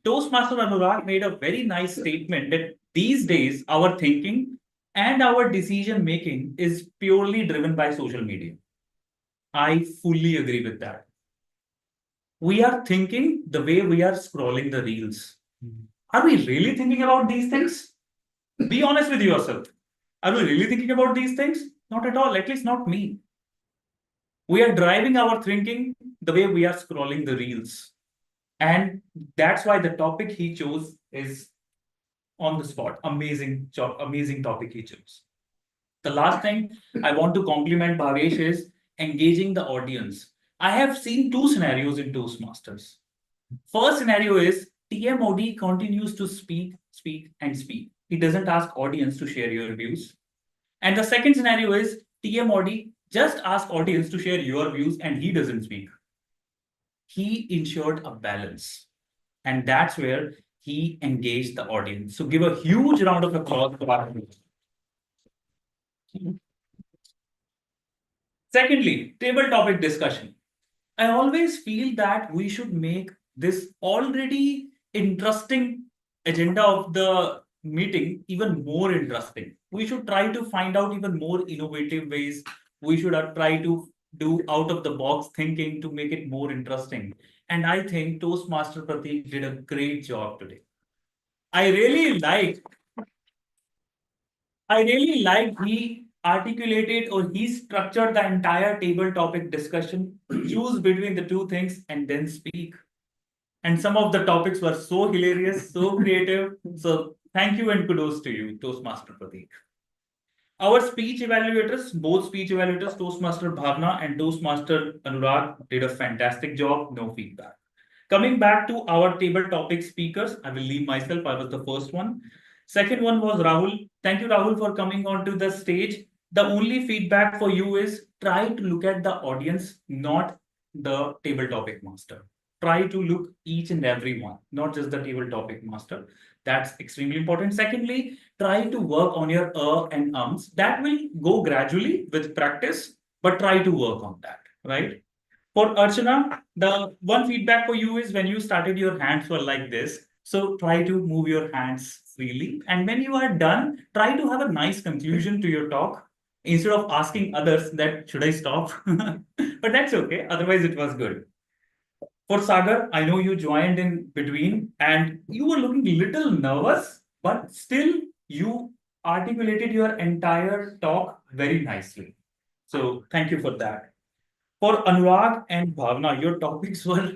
Toastmaster Anurag made a very nice statement that these days our thinking and our decision making is purely driven by social media. I fully agree with that. We are thinking the way we are scrolling the reels. Are we really thinking about these things? Be honest with yourself. Are we really thinking about these things? Not at all, at least not me. We are driving our thinking the way we are scrolling the reels. And that's why the topic he chose is on the spot. Amazing job, amazing topic he chose. The last thing I want to compliment Bhavesh is engaging the audience. I have seen two scenarios in Toastmasters. First scenario is TMOD continues to speak, and speak. He doesn't ask audience to share your views. And the second scenario is TMOD just ask audience to share your views and he doesn't speak. He ensured a balance. And that's where he engaged the audience. So give a huge round of applause for Bhavesh. Secondly, table topic discussion. I always feel that we should make this already interesting agenda of the meeting even more interesting. We should try to find out even more innovative ways. We should try to do out of the box thinking to make it more interesting. And I think Toastmaster Pratik did a great job today. I really liked he articulated or he structured the entire table topic discussion, choose between the two things and then speak. And some of the topics were so hilarious, so creative. So thank you and kudos to you, Toastmaster Pratik. Our speech evaluators, both speech evaluators, Toastmaster Bhavna and Toastmaster Anurag did a fantastic job, no feedback. Coming back to our table topic speakers, I will leave myself, I was the first one. Second one was Rahul. Thank you, Rahul, for coming onto the stage. The only feedback for you is try to look at the audience, not the table topic master. Try to look each and every one, not just the table topic master. That's extremely important. Secondly, try to work on your and ums. That will go gradually with practice, but try to work on that, right? For Archana, the one feedback for you is when you started, your hands were like this. So try to move your hands freely. And when you are done, try to have a nice conclusion to your talk instead of asking others that, should I stop? But that's okay. Otherwise, it was good. For Sagar, I know you joined in between and you were looking a little nervous, but still you articulated your entire talk very nicely. So thank you for that. For Anurag and Bhavna, your topics were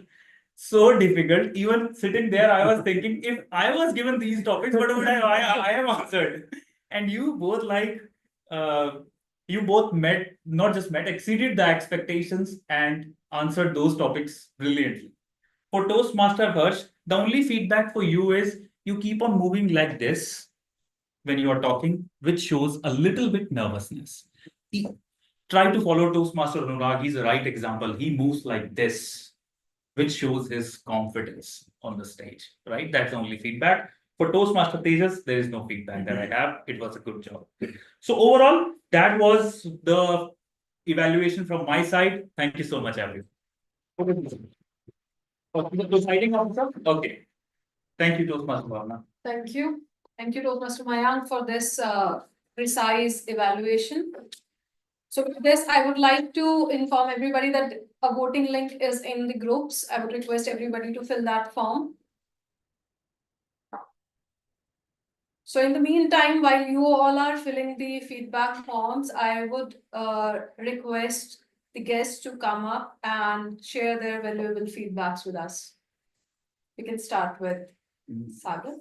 so difficult. Even sitting there, I was thinking, if I was given these topics, what would I have answered? And you both you both met, not just met, exceeded the expectations and answered those topics brilliantly. For Toastmaster Harsh, the only feedback for you is you keep on moving like this when you are talking, which shows a little bit nervousness. try to follow Toastmaster Anurag. He's the right example. He moves like this, which shows his confidence on the stage, right? That's the only feedback. For Toastmaster Tejas, there is no feedback that I have. It was a good job. So overall, that was the evaluation from my side. Thank you so much, everyone. The presiding officer? Okay. Thank you, Toastmaster Bhavna.
Thank you. Thank you, Toastmaster Mayank, for this precise evaluation. So with this, I would like to inform everybody that a voting link is in the groups. I would request everybody to fill that form. So in the meantime, while you all are filling the feedback forms, I would request the guests to come up and share their valuable feedbacks with us. We can start with Sagar.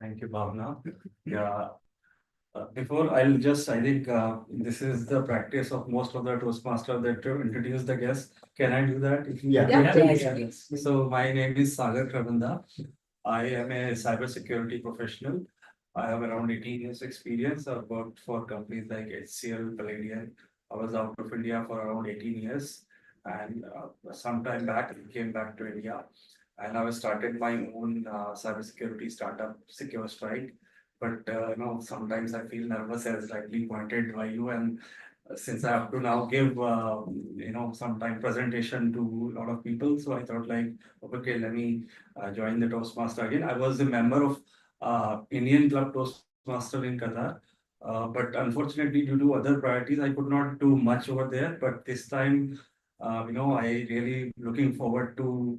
Thank you, Bhavna. Yeah. Before I think this is the practice of most of the Toastmaster that to introduce the guests. Can I do that?
Yes.
So my name is Sagar Kravanda. I am a cybersecurity professional. I have around 18 years experience. I've worked for companies like HCL, Palladium. I was out of India for around 18 years. And some time back, I came back to India. And I started my own cybersecurity startup, Secure Strike. But sometimes I feel nervous, as rightly pointed by you. And since I have to now give sometime presentation to a lot of people, so I thought like, okay, let me join the Toastmaster again. I was a member of Indian Club Toastmaster in Qatar. But unfortunately, due to other priorities, I could not do much over there. But this time, I really looking forward to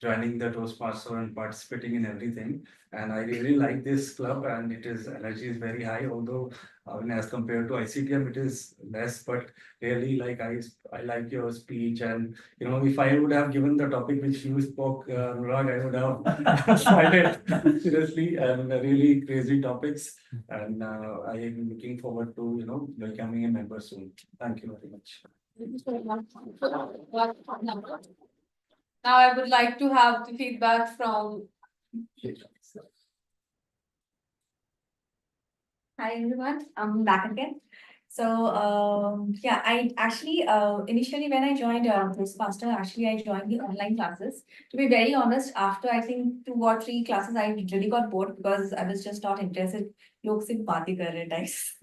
joining the Toastmaster and participating in everything. And I really like this club, and energy is very high, although as compared to ICTM, it is less, but really I like your speech. And if I would have given the topic which you spoke, Anurag, I would have started seriously, and really crazy topics. And I am looking forward to becoming a member soon. Thank you very much.
Now I would like to have the feedback from.
Hi everyone, I'm back again. So yeah, I actually initially when I joined Toastmaster, actually I joined the online classes. To be very honest, after I think 2 or 3 classes, I really got bored because I was just not interested. Log sirf baatein kar rahe types.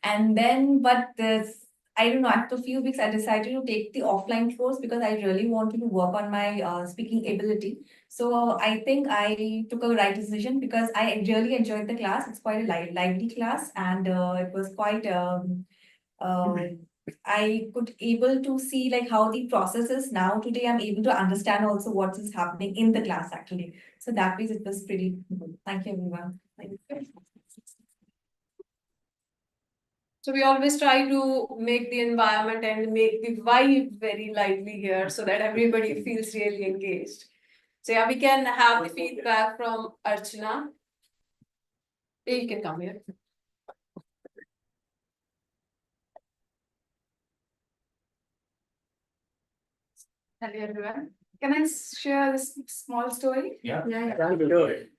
And then, but this, I don't know, after a few weeks, I decided to take the offline course because I really wanted to work on my speaking ability. So I think I took a right decision because I really enjoyed the class. It's quite a lively class, and it was quite. I could able to see like how the process is now. Today, I'm able to understand also what is happening in the class actually. So that means it was pretty good. Thank you, everyone. Thank you.
So we always try to make the environment and make the vibe very lively here so that everybody feels really engaged. So yeah, we can have the feedback from Archana. You can come here.
Hello everyone. Can I share this small story?
Yeah.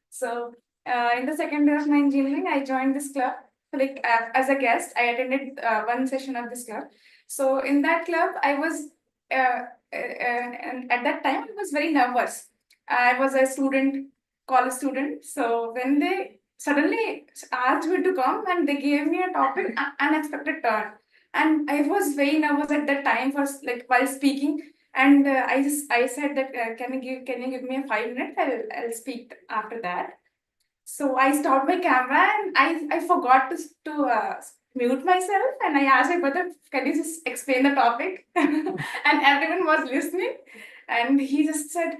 So in the second year of my engineering, I joined this club. Like as a guest, I attended one session of this club. So in that club, I was and at that time I was very nervous. I was a college student. So when they suddenly asked me to come and they gave me a topic, unexpected turn, and I was very nervous at that time for like while speaking. And I said that can you give me a 5 minutes? I'll speak after that. So I stopped my camera and I forgot to mute myself, and I asked my brother, can you just explain the topic? And everyone was listening, and he just said,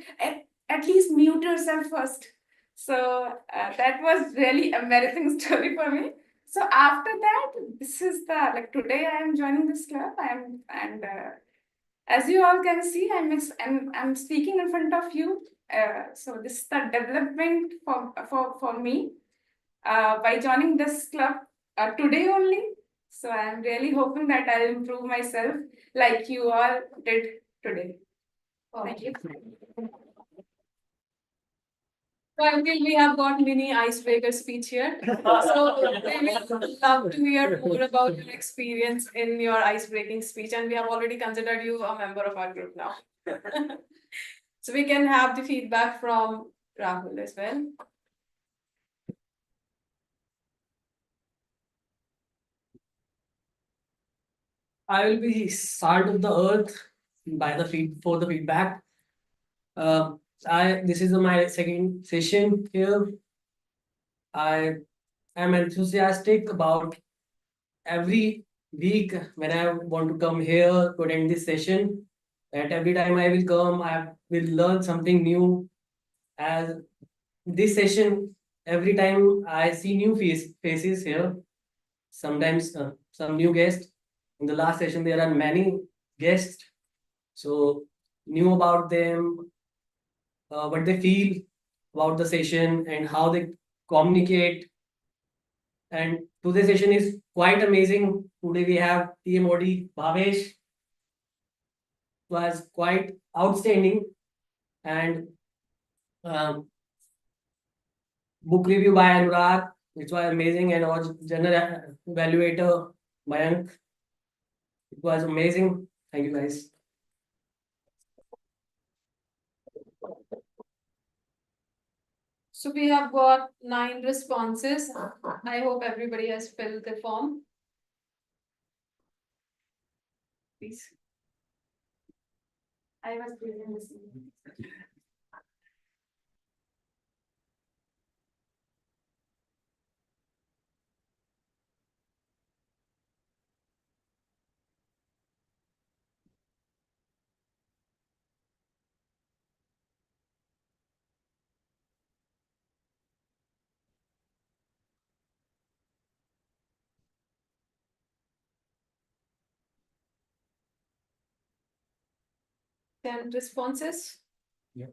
at least mute yourself first. So that was really embarrassing story for me. So after that, this is the like today I am joining this club. As you all can see, I'm speaking in front of you. So this is the development for me by joining this club today only. So I'm really hoping that I'll improve myself like you all did today. Thank you.
So I feel we have got mini icebreaker speech here. So we will love to hear more about your experience in your icebreaking speech, and we have already considered you a member of our group now. So we can have the feedback from Rahul as well.
I will be salt of the earth by the for the feedback. This is my second session here. I am enthusiastic about every week when I want to come here to attend this session. And every time I will come, I will learn something new. As this session, every time I see new faces here, sometimes some new guests. In the last session, there are many guests, so knew about them, what they feel about the session and how they communicate. And today's session is quite amazing. Today we have TMOD Bhavesh. Was quite outstanding, and book review by Anurag, which was amazing, and was general evaluator Mayank. It was amazing. Thank you guys.
So we have got 9 responses. I hope everybody has filled the form. Please.
I was given this.
Ten responses.
Yeah.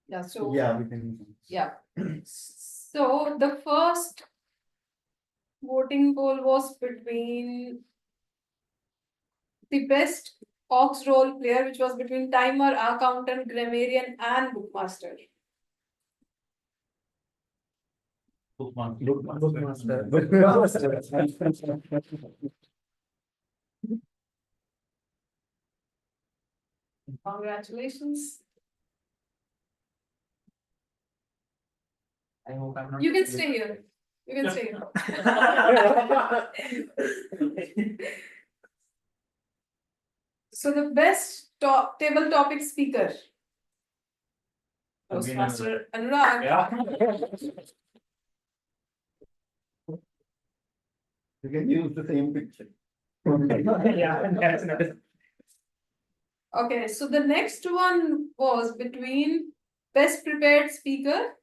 Yeah, so
Yeah, we can.
yeah. So the first voting poll was between the best Ox role player, which was between timer, accountant, grammarian, and bookmaster. Congratulations.
I hope I'm not.
You can stay here. You can stay here. So the best table topic speaker. Toastmaster Anurag.
You can use the same picture.
Okay, so the next one was between best prepared speaker,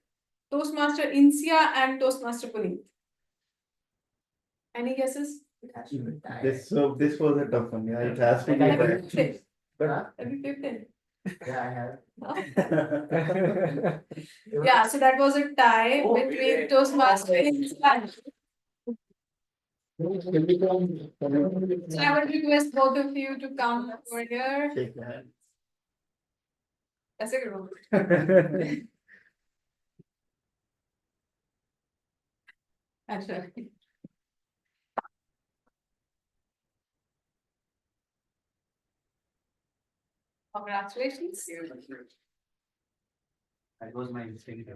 Toastmaster Insia and Toastmaster Puneet. Any guesses?
This was a tough one. Yeah, it has to be.
Have you flipped it? Have you flipped it?
Yeah, I have.
Yeah, so that was a tie between Toastmaster Insia. So I would request both of you to come over here.
Shake hands.
ऐसे करो. अच्छा. Congratulations.
That was my mistake.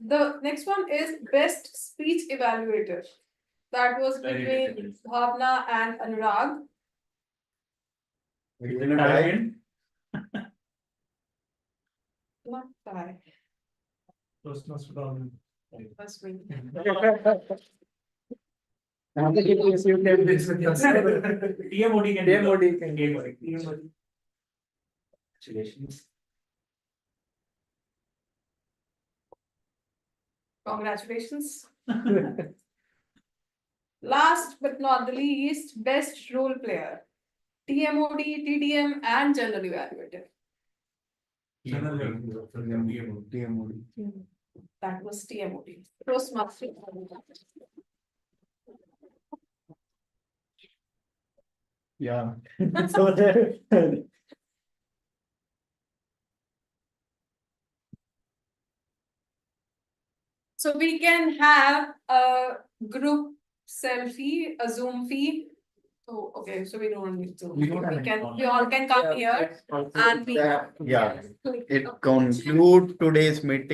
The next one is best speech evaluator. That was between Bhavna and Anurag. Not tie.
Toastmaster Bhavna.
Must be.
TMOD can
Congratulations.
Congratulations. Last but not the least, best role player. TMOD, TDM, and general evaluator. That was TMOD. Toastmaster.
Yeah. So there.
So we can have a group selfie, a Zoom feed. Oh, okay, so we don't need to.
We don't have
We can,
any-
we all can come here and we.
Yeah, it concludes today's meeting.